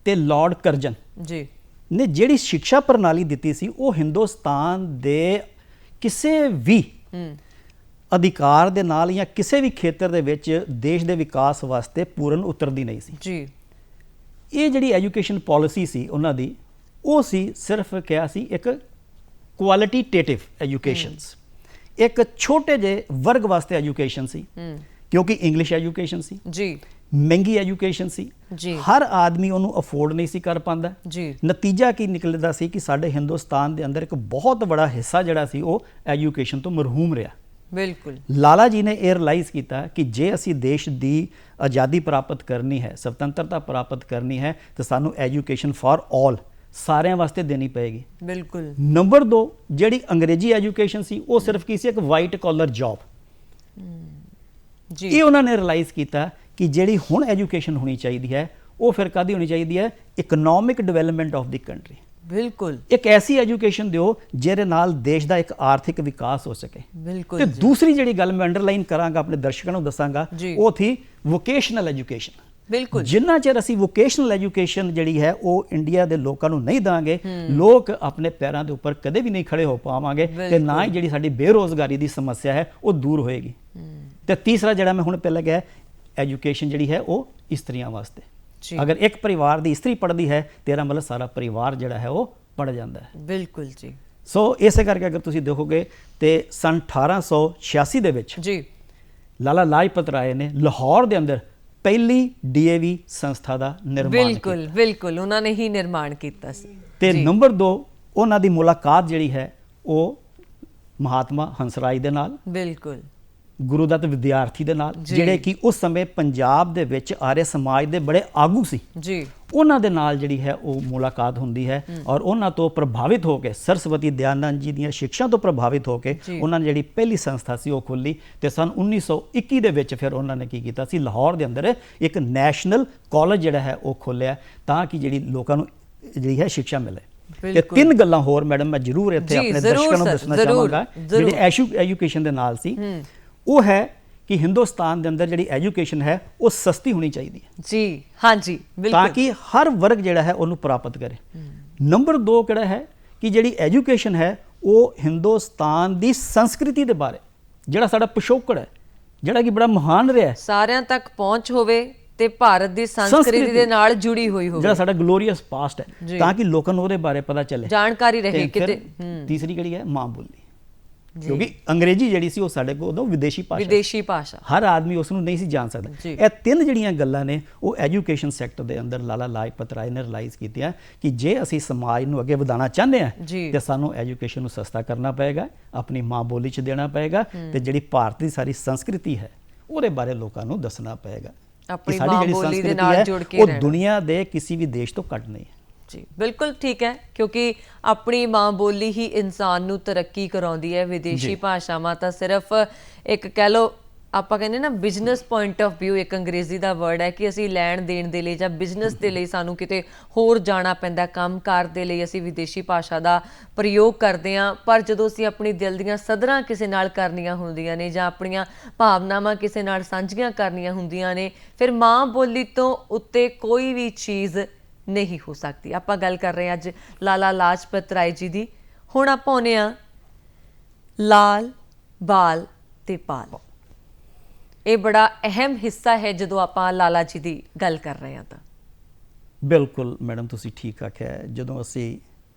ਤੇ ਲਾਰਡ ਕਰਜ਼ਨ ਜੀ ਨੇ ਜਿਹੜੀ ਸਿੱਖਿਆ ਪ੍ਰਣਾਲੀ ਦਿੱਤੀ ਸੀ ਉਹ ਹਿੰਦੁਸਤਾਨ ਦੇ ਕਿਸੇ ਵੀ ਅਧਿਕਾਰ ਦੇ ਨਾਲ ਜਾਂ ਕਿਸੇ ਵੀ ਖੇਤਰ ਦੇ ਵਿੱਚ ਦੇਸ਼ ਦੇ ਵਿਕਾਸ ਵਾਸਤੇ ਪੂਰਨ ਉਤਰਦੀ ਨਹੀਂ ਸੀ ਜੀ। ਇਹ ਜਿਹੜੀ ਐਜੂਕੇਸ਼ਨ ਪਾਲਿਸੀ ਸੀ ਉਹਨਾਂ ਦੀ, ਉਹ ਸੀ ਸਿਰਫ ਕਿਹਾ ਸੀ ਇੱਕ ਕੁਆਲਿਟੀਟੇਟਿਵ ਐਜੂਕੇਸ਼ਨਸ, ਇੱਕ ਛੋਟੇ ਜਿਹੇ ਵਰਗ ਵਾਸਤੇ ਐਜੂਕੇਸ਼ਨ ਸੀ, ਕਿਉਂਕਿ ਇੰਗਲਿਸ਼ ਐਜੂਕੇਸ਼ਨ ਸੀ ਜੀ, ਮਹਿੰਗੀ ਐਜੂਕੇਸ਼ਨ ਸੀ ਜੀ, ਹਰ ਆਦਮੀ ਉਹਨੂੰ ਅਫੋਰਡ ਨਹੀਂ ਸੀ ਕਰ ਪਾਉਂਦਾ ਜੀ। ਨਤੀਜਾ ਕੀ ਨਿਕਲਦਾ ਸੀ ਕਿ ਸਾਡੇ ਹਿੰਦੁਸਤਾਨ ਦੇ ਅੰਦਰ ਇੱਕ ਬਹੁਤ ਬੜਾ ਹਿੱਸਾ ਜਿਹੜਾ ਸੀ ਉਹ ਐਜੂਕੇਸ਼ਨ ਤੋਂ ਮਰਹੂਮ ਰਿਹਾ। ਬਿਲਕੁਲ, ਲਾਲਾ ਜੀ ਨੇ ਇਹ ਰਿਅਲਾਈਜ਼ ਕੀਤਾ ਕਿ ਜੇ ਅਸੀਂ ਦੇਸ਼ ਦੀ ਆਜ਼ਾਦੀ ਪ੍ਰਾਪਤ ਕਰਨੀ ਹੈ, ਸੁਤੰਤਰਤਾ ਪ੍ਰਾਪਤ ਕਰਨੀ ਹੈ ਤਾਂ ਸਾਨੂੰ ਐਜੂਕੇਸ਼ਨ ਫਾਰ ਆਲ, ਸਾਰਿਆਂ ਵਾਸਤੇ ਦੇਣੀ ਪਏਗੀ। ਬਿਲਕੁਲ। ਨੰਬਰ 2 ਜਿਹੜੀ ਅੰਗਰੇਜ਼ੀ ਐਜੂਕੇਸ਼ਨ ਸੀ ਉਹ ਸਿਰਫ ਕੀ ਸੀ? ਇੱਕ ਵਾਈਟ ਕਾਲਰ ਜੌਬ ਜੀ। ਇਹ ਉਹਨਾਂ ਨੇ ਰਿਅਲਾਈਜ਼ ਕੀਤਾ ਕਿ ਜਿਹੜੀ ਹੁਣ ਐਜੂਕੇਸ਼ਨ ਹੋਣੀ ਚਾਹੀਦੀ ਹੈ ਉਹ ਫਿਰ ਕਾਹਦੀ ਹੋਣੀ ਚਾਹੀਦੀ ਹੈ? Economic development of the country. ਬਿਲਕੁਲ, ਇੱਕ ਐਸੀ ਐਜੂਕੇਸ਼ਨ ਦਿਓ ਜਿਹਦੇ ਨਾਲ ਦੇਸ਼ ਦਾ ਇੱਕ ਆਰਥਿਕ ਵਿਕਾਸ ਹੋ ਸਕੇ। ਬਿਲਕੁਲ। ਤੇ ਦੂਸਰੀ ਜਿਹੜੀ ਗੱਲ ਮੈਂ ਅੰਡਰਲਾਈਨ ਕਰਾਂਗਾ, ਆਪਣੇ ਦਰਸ਼ਕਾਂ ਨੂੰ ਦੱਸਾਂਗਾ, ਉਹ ਥੀ ਵੋਕੇਸ਼ਨਲ ਐਜੂਕੇਸ਼ਨ। ਬਿਲਕੁਲ, ਜਿੰਨਾ ਚਿਰ ਅਸੀਂ ਵੋਕੇਸ਼ਨਲ ਐਜੂਕੇਸ਼ਨ ਜਿਹੜੀ ਹੈ ਉਹ ਇੰਡੀਆ ਦੇ ਲੋਕਾਂ ਨੂੰ ਨਹੀਂ ਦਾਂਗੇ, ਲੋਕ ਆਪਣੇ ਪੈਰਾਂ ਦੇ ਉੱਪਰ ਕਦੇ ਵੀ ਨਹੀਂ ਖੜੇ ਹੋ ਪਾਵਾਂਗੇ ਤੇ ਨਾ ਹੀ ਜਿਹੜੀ ਸਾਡੀ ਬੇਰੋਜ਼ਗਾਰੀ ਦੀ ਸਮੱਸਿਆ ਹੈ ਉਹ ਦੂਰ ਹੋਏਗੀ। ਤੇ ਤੀਸਰਾ ਜਿਹੜਾ ਮੈਂ ਹੁਣ ਪਹਿਲਾਂ ਕਿਹਾ, ਐਜੂਕੇਸ਼ਨ ਜਿਹੜੀ ਹੈ ਉਹ ਇਸਤਰੀਆਂ ਵਾਸਤੇ। ਅਗਰ ਇੱਕ ਪਰਿਵਾਰ ਦੀ ਇਸਤਰੀ ਪੜ੍ਹਦੀ ਹੈ ਤੇਰਾ ਮਤਲਬ ਸਾਰਾ ਪਰਿਵਾਰ ਜਿਹੜਾ ਹੈ ਉਹ ਪੜ੍ਹ ਜਾਂਦਾ ਹੈ। ਬਿਲਕੁਲ ਜੀ। ਸੋ ਇਸੇ ਕਰਕੇ ਅਗਰ ਤੁਸੀਂ ਦੇਖੋਗੇ ਤੇ ਸਨ 1886 ਦੇ ਵਿੱਚ ਜੀ ਲਾਲਾ ਲਾਜਪਤ ਰਾਏ ਨੇ ਲਾਹੌਰ ਦੇ ਅੰਦਰ ਪਹਿਲੀ ਡੀਏਵੀ ਸੰਸਥਾ ਦਾ ਨਿਰਮਾਣ ਕੀਤਾ। ਬਿਲਕੁਲ, ਉਹਨਾਂ ਨੇ ਹੀ ਨਿਰਮਾਣ ਕੀਤਾ ਸੀ। ਤੇ ਨੰਬਰ 2 ਉਹਨਾਂ ਦੀ ਮੁਲਾਕਾਤ ਜਿਹੜੀ ਹੈ ਉਹ ਮਹਾਤਮਾ ਹੰਸਰਾਜ ਦੇ ਨਾਲ, ਬਿਲਕੁਲ, ਗੁਰੂ ਦੱਤ ਵਿਦਿਆਰਥੀ ਦੇ ਨਾਲ, ਜਿਹੜੇ ਕਿ ਉਸ ਸਮੇਂ ਪੰਜਾਬ ਦੇ ਵਿੱਚ ਆਰੀਆ ਸਮਾਜ ਦੇ ਬੜੇ ਆਗੂ ਸੀ ਜੀ। ਉਹਨਾਂ ਦੇ ਨਾਲ ਜਿਹੜੀ ਹੈ ਉਹ ਮੁਲਾਕਾਤ ਹੁੰਦੀ ਹੈ ਔਰ ਉਹਨਾਂ ਤੋਂ ਪ੍ਰਭਾਵਿਤ ਹੋ ਕੇ ਸਰਸਵਤੀ ਦਿਆਨੰਦ ਜੀ ਦੀਆਂ ਸਿੱਖਿਆ ਤੋਂ ਪ੍ਰਭਾਵਿਤ ਹੋ ਕੇ ਉਹਨਾਂ ਨੇ ਜਿਹੜੀ ਪਹਿਲੀ ਸੰਸਥਾ ਸੀ ਉਹ ਖੋਲ੍ਹੀ ਤੇ ਸਨ 1921 ਦੇ ਵਿੱਚ ਫਿਰ ਉਹਨਾਂ ਨੇ ਕੀ ਕੀਤਾ ਸੀ, ਲਾਹੌਰ ਦੇ ਅੰਦਰ ਇੱਕ ਨੈਸ਼ਨਲ ਕਾਲਜ ਜਿਹੜਾ ਹੈ ਉਹ ਖੋਲ੍ਹਿਆ ਤਾਂ ਕਿ ਜਿਹੜੀ ਲੋਕਾਂ ਨੂੰ ਜਿਹੜੀ ਹੈ ਸਿੱਖਿਆ ਮਿਲੇ। ਤੇ ਤਿੰਨ ਗੱਲਾਂ ਹੋਰ ਮੈਡਮ ਮੈਂ ਜ਼ਰੂਰ ਇੱਥੇ ਆਪਣੇ ਦਰਸ਼ਕਾਂ ਨੂੰ ਦੱਸਣਾ ਚਾਹਾਂਗਾ ਜਿਹੜੇ ਐਜੂਕੇਸ਼ਨ ਦੇ ਨਾਲ ਸੀ। ਉਹ ਹੈ ਕਿ ਹਿੰਦੁਸਤਾਨ ਦੇ ਅੰਦਰ ਜਿਹੜੀ ਐਜੂਕੇਸ਼ਨ ਹੈ ਉਹ ਸਸਤੀ ਹੋਣੀ ਚਾਹੀਦੀ ਹੈ ਜੀ, ਹਾਂਜੀ ਬਿਲਕੁਲ, ਤਾਂ ਕਿ ਹਰ ਵਰਗ ਜਿਹੜਾ ਹੈ ਉਹਨੂੰ ਪ੍ਰਾਪਤ ਕਰੇ। ਨੰਬਰ 2 ਕਿਹੜਾ ਹੈ ਕਿ ਜਿਹੜੀ ਐਜੂਕੇਸ਼ਨ ਹੈ ਉਹ ਹਿੰਦੁਸਤਾਨ ਦੀ ਸੰਸਕ੍ਰਿਤੀ ਦੇ ਬਾਰੇ, ਜਿਹੜਾ ਸਾਡਾ ਪਿਛੋਕੜ ਹੈ, ਜਿਹੜਾ ਕਿ ਬੜਾ ਮਹਾਨ ਰਿਹਾ, ਸਾਰਿਆਂ ਤੱਕ ਪਹੁੰਚ ਹੋਵੇ ਤੇ ਭਾਰਤ ਦੀ ਸੰਸਕ੍ਰਿਤੀ ਦੇ ਨਾਲ ਜੁੜੀ ਹੋਈ ਹੋਵੇ, ਜਿਹੜਾ ਸਾਡਾ ਗਲੋਰੀਅਸ ਪਾਸਟ ਹੈ, ਤਾਂ ਕਿ ਲੋਕਾਂ ਨੂੰ ਉਹਦੇ ਬਾਰੇ ਪਤਾ ਚੱਲੇ, ਜਾਣਕਾਰੀ ਰਹੇ ਕਿਤੇ। ਤੀਸਰੀ ਕਿਹੜੀ ਹੈ, ਮਾਂ ਬੋਲੀ, ਕਿਉਂਕਿ ਅੰਗਰੇਜ਼ੀ ਜਿਹੜੀ ਸੀ ਉਹ ਸਾਡੇ ਕੋਲ ਉਦੋਂ ਵਿਦੇਸ਼ੀ ਭਾਸ਼ਾ, ਹਰ ਆਦਮੀ ਉਸ ਨੂੰ ਨਹੀਂ ਸੀ ਜਾਣ ਸਕਦਾ। ਇਹ ਤਿੰਨ ਜਿਹੜੀਆਂ ਗੱਲਾਂ ਨੇ ਉਹ ਐਜੂਕੇਸ਼ਨ ਸੈਕਟਰ ਦੇ ਅੰਦਰ ਲਾਲਾ ਲਾਜਪਤ ਰਾਏ ਨੇ ਰਿਲਾਈਜ਼ ਕੀਤੀਆਂ ਕਿ ਜੇ ਅਸੀਂ ਸਮਾਜ ਨੂੰ ਅੱਗੇ ਵਧਾਉਣਾ ਚਾਹੁੰਦੇ ਹਾਂ ਤੇ ਸਾਨੂੰ ਐਜੂਕੇਸ਼ਨ ਨੂੰ ਸਸਤਾ ਕਰਨਾ ਪਏਗਾ, ਆਪਣੀ ਮਾਂ ਬੋਲੀ 'ਚ ਦੇਣਾ ਪਏਗਾ ਤੇ ਜਿਹੜੀ ਭਾਰਤ ਦੀ ਸਾਰੀ ਸੰਸਕ੍ਰਿਤੀ ਹੈ ਉਹਦੇ ਬਾਰੇ ਲੋਕਾਂ ਨੂੰ ਦੱਸਣਾ ਪਏਗਾ। ਆਪਣੀ ਮਾਂ ਬੋਲੀ ਦੇ ਨਾਲ ਜੁੜ ਕੇ ਉਹ ਦੁਨੀਆ ਦੇ ਕਿਸੇ ਵੀ ਦੇਸ਼ ਤੋਂ ਘੱਟ ਨਹੀਂ ਹੈ। ਜੀ ਬਿਲਕੁਲ ਠੀਕ ਹੈ, ਕਿਉਂਕਿ ਆਪਣੀ ਮਾਂ ਬੋਲੀ ਹੀ ਇਨਸਾਨ ਨੂੰ ਤਰੱਕੀ ਕਰਾਉਂਦੀ ਹੈ। ਵਿਦੇਸ਼ੀ ਭਾਸ਼ਾਵਾਂ ਤਾਂ ਸਿਰਫ ਇੱਕ ਕਹਿ ਲਓ, ਆਪਾਂ ਕਹਿੰਦੇ ਨਾ ਬਿਜ਼ਨਸ ਪੁਆਇੰਟ ਆਫ ਵਿਊ, ਇੱਕ ਅੰਗਰੇਜ਼ੀ ਦਾ ਵਰਡ ਹੈ ਕਿ ਅਸੀਂ ਲੈਣ ਦੇਣ ਦੇ ਲਈ ਜਾਂ ਬਿਜ਼ਨਸ ਦੇ ਲਈ ਸਾਨੂੰ ਕਿਤੇ ਹੋਰ ਜਾਣਾ ਪੈਂਦਾ, ਕੰਮਕਾਰ ਦੇ ਲਈ ਅਸੀਂ ਵਿਦੇਸ਼ੀ ਭਾਸ਼ਾ ਦਾ ਪ੍ਰਯੋਗ ਕਰਦੇ ਹਾਂ। ਪਰ ਜਦੋਂ ਅਸੀਂ ਆਪਣੀ ਦਿਲ ਦੀਆਂ ਸਦਰਾਂ ਕਿਸੇ ਨਾਲ ਕਰਨੀਆਂ ਹੁੰਦੀਆਂ ਨੇ ਜਾਂ ਆਪਣੀਆਂ ਭਾਵਨਾਵਾਂ ਕਿਸੇ ਨਾਲ ਸਾਂਝੀਆਂ ਕਰਨੀਆਂ ਹੁੰਦੀਆਂ ਨੇ, ਫਿਰ ਮਾਂ ਬੋਲੀ ਤੋਂ ਉੱਤੇ ਕੋਈ ਵੀ ਚੀਜ਼ ਨਹੀਂ ਹੋ ਸਕਦੀ। ਆਪਾਂ ਗੱਲ ਕਰ ਰਹੇ ਹਾਂ ਅੱਜ ਲਾਲਾ ਲਾਜਪਤ ਰਾਏ ਜੀ ਦੀ। ਹੁਣ ਆਪਾਂ ਆਉਂਦੇ ਹਾਂ ਲਾਲ, ਬਾਲ ਤੇ ਪਾਲ। ਇਹ ਬੜਾ ਅਹਿਮ ਹਿੱਸਾ ਹੈ ਜਦੋਂ ਆਪਾਂ ਲਾਲਾ ਜੀ ਦੀ ਗੱਲ ਕਰ ਰਹੇ ਹਾਂ ਤਾਂ। ਬਿਲਕੁਲ ਮੈਡਮ, ਤੁਸੀਂ ਠੀਕ ਆਖਿਆ ਹੈ। ਜਦੋਂ ਅਸੀਂ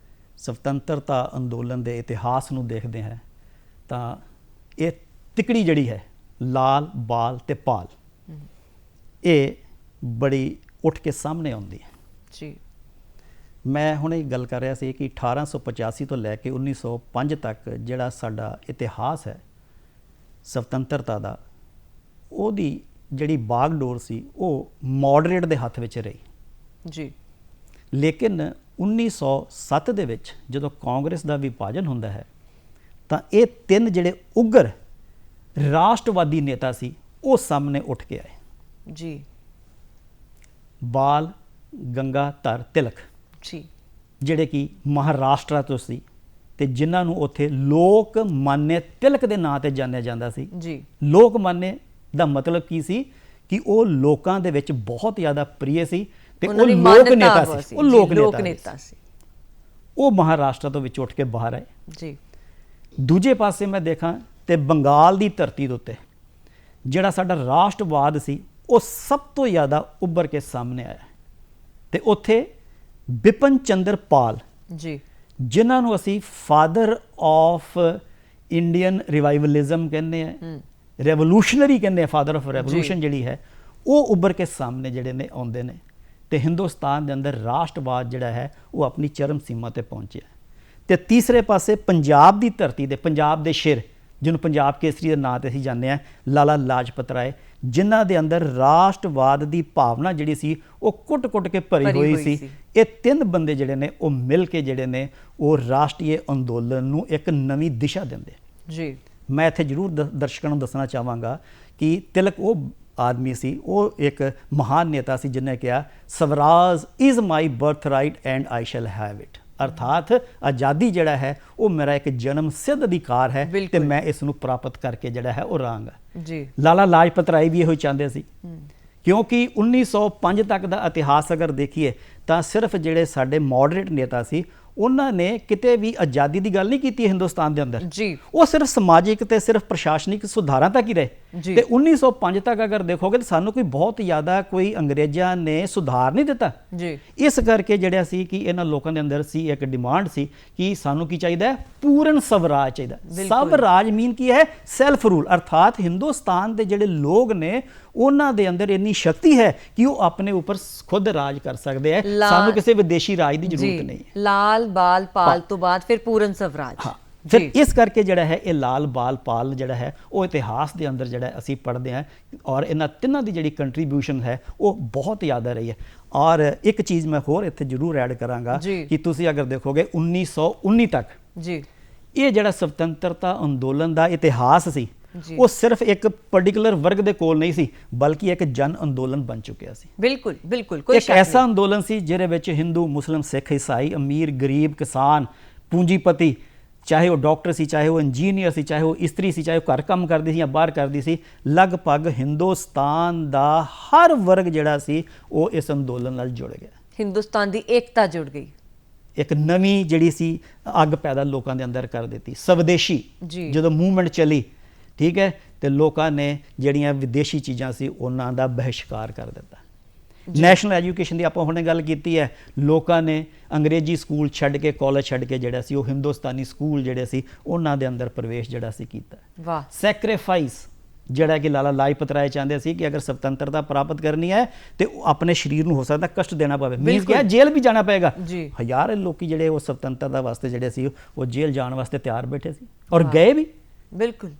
ਸੁਤੰਤਰਤਾ ਅੰਦੋਲਨ ਦੇ ਇਤਿਹਾਸ ਨੂੰ ਦੇਖਦੇ ਹਾਂ ਤਾਂ ਇਹ ਤਿਕੜੀ ਜਿਹੜੀ ਹੈ ਲਾਲ, ਬਾਲ ਤੇ ਪਾਲ, ਇਹ ਬੜੀ ਉੱਠ ਕੇ ਸਾਹਮਣੇ ਆਉਂਦੀ ਹੈ ਜੀ। ਮੈਂ ਹੁਣ ਇਹ ਗੱਲ ਕਰ ਰਿਹਾ ਸੀ ਕਿ 1885 ਤੋਂ ਲੈ ਕੇ 1905 ਤੱਕ ਜਿਹੜਾ ਸਾਡਾ ਇਤਿਹਾਸ ਹੈ ਸੁਤੰਤਰਤਾ ਦਾ, ਉਹਦੀ ਜਿਹੜੀ ਬਾਗਡੋਰ ਸੀ ਉਹ ਮੋਡਰੇਟ ਦੇ ਹੱਥ ਵਿੱਚ ਰਹੀ ਜੀ। ਲੇਕਿਨ 1907 ਦੇ ਵਿੱਚ ਜਦੋਂ ਕਾਂਗਰਸ ਦਾ ਵਿਭਾਜਨ ਹੁੰਦਾ ਹੈ ਤਾਂ ਇਹ ਤਿੰਨ ਜਿਹੜੇ ਉਗਰ ਰਾਸ਼ਟਰਵਾਦੀ ਨੇਤਾ ਸੀ ਉਹ ਸਾਹਮਣੇ ਉੱਠ ਕੇ ਆਏ ਜੀ। ਬਾਲ ਗੰਗਾਧਰ ਤਿਲਕ ਜੀ, ਜਿਹੜੇ ਕਿ ਮਹਾਰਾਸ਼ਟਰ ਤੋਂ ਸੀ ਤੇ ਜਿਨ੍ਹਾਂ ਨੂੰ ਉੱਥੇ ਲੋਕ ਮਾਨਯ ਤਿਲਕ ਦੇ ਨਾਂ ਤੇ ਜਾਣਿਆ ਜਾਂਦਾ ਸੀ ਜੀ। ਲੋਕ ਮਾਨਯ ਦਾ ਮਤਲਬ ਕੀ ਸੀ ਕਿ ਉਹ ਲੋਕਾਂ ਦੇ ਵਿੱਚ ਬਹੁਤ ਜ਼ਿਆਦਾ ਪ੍ਰਿਯ ਸੀ ਤੇ ਉਹ ਲੋਕ ਨੇਤਾ ਸੀ, ਉਹ ਲੋਕ ਨੇਤਾ ਸੀ। ਉਹ ਮਹਾਰਾਸ਼ਟਰ ਤੋਂ ਵਿੱਚ ਉੱਠ ਕੇ ਬਾਹਰ ਆਏ ਜੀ। ਦੂਜੇ ਪਾਸੇ ਮੈਂ ਦੇਖਾਂ ਤੇ ਬੰਗਾਲ ਦੀ ਧਰਤੀ ਦੇ ਉੱਤੇ ਜਿਹੜਾ ਸਾਡਾ ਰਾਸ਼ਟਰਵਾਦ ਸੀ ਉਹ ਸਭ ਤੋਂ ਜ਼ਿਆਦਾ ਉੱਭਰ ਕੇ ਸਾਹਮਣੇ ਆਇਆ ਤੇ ਉੱਥੇ ਬਿਪਨ ਚੰਦਰ ਪਾਲ ਜੀ, ਜਿਨ੍ਹਾਂ ਨੂੰ ਅਸੀਂ ਫਾਦਰ ਆਫ ਇੰਡੀਅਨ ਰਿਵਾਈਵਲਿਜ਼ਮ ਕਹਿੰਦੇ ਆ, ਰੈਵੋਲੂਸ਼ਨਰੀ ਕਹਿੰਦੇ ਆ, ਫਾਦਰ ਆਫ ਰੈਵੋਲੂਸ਼ਨ ਜਿਹੜੀ ਹੈ ਉਹ ਉੱਭਰ ਕੇ ਸਾਹਮਣੇ ਜਿਹੜੇ ਨੇ ਆਉਂਦੇ ਨੇ ਤੇ ਹਿੰਦੁਸਤਾਨ ਦੇ ਅੰਦਰ ਰਾਸ਼ਟਰਵਾਦ ਜਿਹੜਾ ਹੈ ਉਹ ਆਪਣੀ ਚਰਮ ਸੀਮਾ ਤੇ ਪਹੁੰਚਿਆ। ਤੇ ਤੀਸਰੇ ਪਾਸੇ ਪੰਜਾਬ ਦੀ ਧਰਤੀ ਦੇ ਪੰਜਾਬ ਦੇ ਸ਼ੇਰ, ਜਿਹਨੂੰ ਪੰਜਾਬ ਕੇਸਰੀ ਦੇ ਨਾਂ ਤੇ ਅਸੀਂ ਜਾਣਦੇ ਹਾਂ, ਲਾਲਾ ਲਾਜਪਤ ਰਾਏ, ਜਿਨ੍ਹਾਂ ਦੇ ਅੰਦਰ ਰਾਸ਼ਟਰਵਾਦ ਦੀ ਭਾਵਨਾ ਜਿਹੜੀ ਸੀ ਉਹ ਕੁੱਟ-ਕੁੱਟ ਕੇ ਭਰੀ ਹੋਈ ਸੀ। ਇਹ ਤਿੰਨ ਬੰਦੇ ਜਿਹੜੇ ਨੇ ਉਹ ਮਿਲ ਕੇ ਜਿਹੜੇ ਨੇ ਉਹ ਰਾਸ਼ਟਰੀ ਅੰਦੋਲਨ ਨੂੰ ਇੱਕ ਨਵੀਂ ਦਿਸ਼ਾ ਦਿੰਦੇ ਜੀ। ਮੈਂ ਇੱਥੇ ਜ਼ਰੂਰ ਦਰਸ਼ਕਾਂ ਨੂੰ ਦੱਸਣਾ ਚਾਹਾਂਗਾ ਕਿ ਤਿਲਕ ਉਹ ਆਦਮੀ ਸੀ, ਉਹ ਇੱਕ ਮਹਾਨ ਨੇਤਾ ਸੀ ਜਿਹਨੇ ਕਿਹਾ Swaraj is my birth right and I shell have it, ਅਰਥਾਤ ਆਜ਼ਾਦੀ ਜਿਹੜਾ ਹੈ ਉਹ ਮੇਰਾ ਇੱਕ ਜਨਮ ਸਿੱਧ ਅਧਿਕਾਰ ਹੈ ਤੇ ਮੈਂ ਇਸ ਨੂੰ ਪ੍ਰਾਪਤ ਕਰਕੇ ਜਿਹੜਾ ਹੈ ਉਹ ਰਹਾਂਗਾ ਜੀ। ਲਾਲਾ ਲਾਜਪਤ ਰਾਏ ਵੀ ਇਹੋ ਚਾਹੁੰਦੇ ਸੀ, ਕਿਉਂਕਿ 1905 ਤੱਕ ਦਾ ਇਤਿਹਾਸ ਅਗਰ ਦੇਖੀਏ ਤਾਂ ਸਿਰਫ ਜਿਹੜੇ ਸਾਡੇ ਮੋਡਰੇਟ ਨੇਤਾ ਸੀ ਉਹਨਾਂ ਨੇ ਕਿਤੇ ਵੀ ਆਜ਼ਾਦੀ ਦੀ ਗੱਲ ਨਹੀਂ ਕੀਤੀ ਹਿੰਦੁਸਤਾਨ ਦੇ ਅੰਦਰ ਜੀ। ਉਹ ਸਿਰਫ ਸਮਾਜਿਕ ਤੇ ਸਿਰਫ ਪ੍ਰਸ਼ਾਸਨਿਕ ਸੁਧਾਰਾਂ ਤੱਕ ਹੀ ਰਹੇ ਤੇ 1905 ਤੱਕ ਅਗਰ ਦੇਖੋਗੇ ਤਾਂ ਸਾਨੂੰ ਕੋਈ ਬਹੁਤ ਜ਼ਿਆਦਾ ਕੋਈ ਅੰਗਰੇਜ਼ਾਂ ਨੇ ਸੁਧਾਰ ਨਹੀਂ ਦਿੱਤਾ ਜੀ। ਇਸ ਕਰਕੇ ਜਿਹੜਾ ਸੀ ਕਿ ਇਹਨਾਂ ਲੋਕਾਂ ਦੇ ਅੰਦਰ ਸੀ ਇੱਕ ਡਿਮਾਂਡ ਸੀ ਕਿ ਸਾਨੂੰ ਕੀ ਚਾਹੀਦਾ ਹੈ, ਪੂਰਨ ਸਵਰਾਜ ਚਾਹੀਦਾ। ਸਵ ਰਾਜ ਮੀਨ ਕੀ ਹੈ, ਸੈਲਫ ਰੂਲ, ਅਰਥਾਤ ਹਿੰਦੁਸਤਾਨ ਦੇ ਜਿਹੜੇ ਲੋਕ ਨੇ ਉਹਨਾਂ ਦੇ ਅੰਦਰ ਇੰਨੀ ਸ਼ਕਤੀ ਹੈ ਕਿ ਉਹ ਆਪਣੇ ਉੱਪਰ ਖੁਦ ਰਾਜ ਕਰ ਸਕਦੇ ਹੈ, ਸਾਨੂੰ ਕਿਸੇ ਵਿਦੇਸ਼ੀ ਰਾਜ ਦੀ ਜ਼ਰੂਰਤ ਨਹੀਂ ਹੈ। ਲਾਲ, ਬਾਲ, ਪਾਲ ਤੋਂ ਬਾਅਦ ਫਿਰ ਪੂਰਨ ਸਵਰਾਜ। ਹਾਂ, ਫਿਰ ਜੀ। ਇਸ ਕਰਕੇ ਜਿਹੜਾ ਹੈ ਇਹ ਲਾਲ ਬਾਲ ਪਾਲ ਜਿਹੜਾ ਹੈ ਉਹ ਇਤਿਹਾਸ ਦੇ ਅੰਦਰ ਜਿਹੜਾ ਅਸੀਂ ਪੜ੍ਹਦੇ ਹਾਂ ਔਰ ਇਹਨਾਂ ਤਿੰਨਾਂ ਦੀ ਜਿਹੜੀ ਕੰਟਰੀਬਿਊਸ਼ਨ ਹੈ ਉਹ ਬਹੁਤ ਜ਼ਿਆਦਾ ਰਹੀ ਹੈ। ਔਰ ਇੱਕ ਚੀਜ਼ ਮੈਂ ਹੋਰ ਇੱਥੇ ਜ਼ਰੂਰ ਐਡ ਕਰਾਂਗਾ ਜੀ। ਕਿ ਤੁਸੀਂ ਅਗਰ ਦੇਖੋਗੇ 1919 ਤੱਕ ਜੀ ਇਹ ਜਿਹੜਾ ਸੁਤੰਤਰਤਾ ਅੰਦੋਲਨ ਦਾ ਇਤਿਹਾਸ ਸੀ ਜੀ। ਉਹ ਸਿਰਫ ਇੱਕ ਪਰਟੀਕੂਲਰ ਵਰਗ ਦੇ ਕੋਲ ਨਹੀਂ ਸੀ, ਬਲਕਿ ਇੱਕ ਜਨ ਅੰਦੋਲਨ ਬਣ ਚੁੱਕਿਆ ਸੀ। ਬਿਲਕੁਲ ਬਿਲकुल, ਕੋਈ ਇੱਕ ਸ਼ੱਕ ਨਹੀਂ। ਐਸਾ ਅੰਦੋਲਨ ਸੀ ਜਿਹਦੇ ਵਿੱਚ ਹਿੰਦੂ, ਮੁਸਲਿਮ, ਸਿੱਖ, ਈਸਾਈ, ਅਮੀਰ, ਗਰੀਬ, ਕਿਸਾਨ, ਪੂੰਜੀਪਤੀ, ਚਾਹੇ ਉਹ ਡਾਕਟਰ ਸੀ, ਚਾਹੇ ਉਹ ਇੰਜੀਨੀਅਰ ਸੀ, ਚਾਹੇ ਉਹ ਇਸਤਰੀ ਸੀ, ਚਾਹੇ ਉਹ ਘਰ ਕੰਮ ਕਰਦੀ ਸੀ ਜਾਂ ਬਾਹਰ ਕਰਦੀ ਸੀ, ਲਗਭਗ ਹਿੰਦੁਸਤਾਨ ਦਾ ਹਰ ਵਰਗ ਜਿਹੜਾ ਸੀ ਉਹ ਇਸ ਅੰਦੋਲਨ ਨਾਲ ਜੁੜ ਗਿਆ। ਹਿੰਦੁਸਤਾਨ ਦੀ ਏਕਤਾ ਜੁੜ ਗਈ। ਇੱਕ ਨਵੀਂ ਜਿਹੜੀ ਸੀ ਅੱਗ ਪੈਦਾ ਲੋਕਾਂ ਦੇ ਅੰਦਰ ਕਰ ਦਿੱਤੀ। ਸਵਦੇਸ਼ੀ ਜੀ। ਜਦੋਂ ਮੂਵਮੈਂਟ ਚੱਲੀ, ਠੀਕ ਹੈ, ਤੇ ਲੋਕਾਂ ਨੇ ਜਿਹੜੀਆਂ ਵਿਦੇਸ਼ੀ ਚੀਜ਼ਾਂ ਸੀ ਉਹਨਾਂ ਦਾ ਬਹਿਸ਼ਕਾਰ ਕਰ ਦਿੱਤਾ। ਨੈਸ਼ਨਲ ਐਜੂਕੇਸ਼ਨ ਦੀ ਆਪਾਂ ਹੁਣੇ ਗੱਲ ਕੀਤੀ ਹੈ, ਲੋਕਾਂ ਨੇ ਅੰਗਰੇਜ਼ੀ ਸਕੂਲ ਛੱਡ ਕੇ, ਕਾਲਜ ਛੱਡ ਕੇ ਜਿਹੜਾ ਸੀ ਉਹ ਹਿੰਦੁਸਤਾਨੀ ਸਕੂਲ ਜਿਹੜੇ ਸੀ ਉਹਨਾਂ ਦੇ ਅੰਦਰ ਪ੍ਰਵੇਸ਼ ਜਿਹੜਾ ਸੀ ਕੀਤਾ। ਵਾਹ। ਸੈਕਰੀਫਾਈਸ ਜਿਹੜਾ ਕਿ ਲਾਲਾ ਲਾਜਪਤ ਰਾਏ ਚਾਹੁੰਦੇ ਸੀ ਕਿ ਅਗਰ ਸੁਤੰਤਰਤਾ ਪ੍ਰਾਪਤ ਕਰਨੀ ਹੈ ਤੇ ਉਹ ਆਪਣੇ ਸਰੀਰ ਨੂੰ ਹੋ ਸਕਦਾ ਕਸ਼ਟ ਦੇਣਾ ਪਵੇ, ਮੀਨਸ ਕਿ ਜੇਲ੍ਹ ਵੀ ਜਾਣਾ ਪਏਗਾ। ਜੀ। ਹਜ਼ਾਰ ਲੋਕੀ ਜਿਹੜੇ ਉਹ ਸੁਤੰਤਰਤਾ ਵਾਸਤੇ ਜਿਹੜੇ ਸੀ ਉਹ ਜੇਲ੍ਹ ਜਾਣ ਵਾਸਤੇ ਤਿਆਰ ਬੈਠੇ ਸੀ ਔਰ ਗਏ ਵੀ। ਬਿਲਕੁਲ।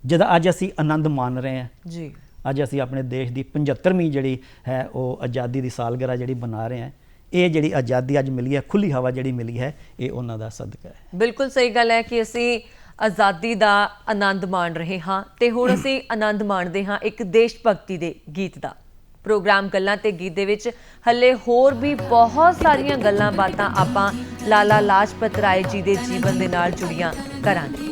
ਜਦ ਅੱਜ ਅਸੀਂ ਆਨੰਦ ਮਾਣ ਰਹੇ ਹਾਂ, ਜੀ। ਅੱਜ ਅਸੀਂ ਆਪਣੇ ਦੇਸ਼ ਦੀ 75ਵੀਂ ਜਿਹੜੀ ਹੈ ਉਹ ਆਜ਼ਾਦੀ ਦੀ ਸਾਲਗਿਰਾ ਜਿਹੜੀ ਮਨਾ ਰਹੇ ਹਾਂ, ਇਹ ਜਿਹੜੀ ਆਜ਼ਾਦੀ ਅੱਜ ਮਿਲੀ ਹੈ, ਖੁੱਲੀ ਹਵਾ ਜਿਹੜੀ ਮਿਲੀ ਹੈ, ਇਹ ਉਹਨਾਂ ਦਾ ਸਦਕਾ ਹੈ। ਬਿਲਕੁਲ ਸਹੀ ਗੱਲ ਹੈ ਕਿ ਅਸੀਂ ਆਜ਼ਾਦੀ ਦਾ ਆਨੰਦ ਮਾਣ ਰਹੇ ਹਾਂ ਤੇ ਹੁਣ ਅਸੀਂ ਆਨੰਦ ਮਾਣਦੇ ਹਾਂ ਇੱਕ ਦੇਸ਼ ਭਗਤੀ ਦੇ ਗੀਤ ਦਾ। ਪ੍ਰੋਗਰਾਮ ਗੱਲਾਂ ਤੇ ਗੀਤ ਦੇ ਵਿੱਚ ਹੱਲੇ ਹੋਰ ਵੀ ਬਹੁਤ ਸਾਰੀਆਂ ਗੱਲਾਂ ਬਾਤਾਂ ਆਪਾਂ ਲਾਲਾ ਲਾਜਪਤ ਰਾਏ ਜੀ ਦੇ ਜੀਵਨ ਦੇ ਨਾਲ ਜੁੜੀਆਂ ਕਰਾਂਗੇ।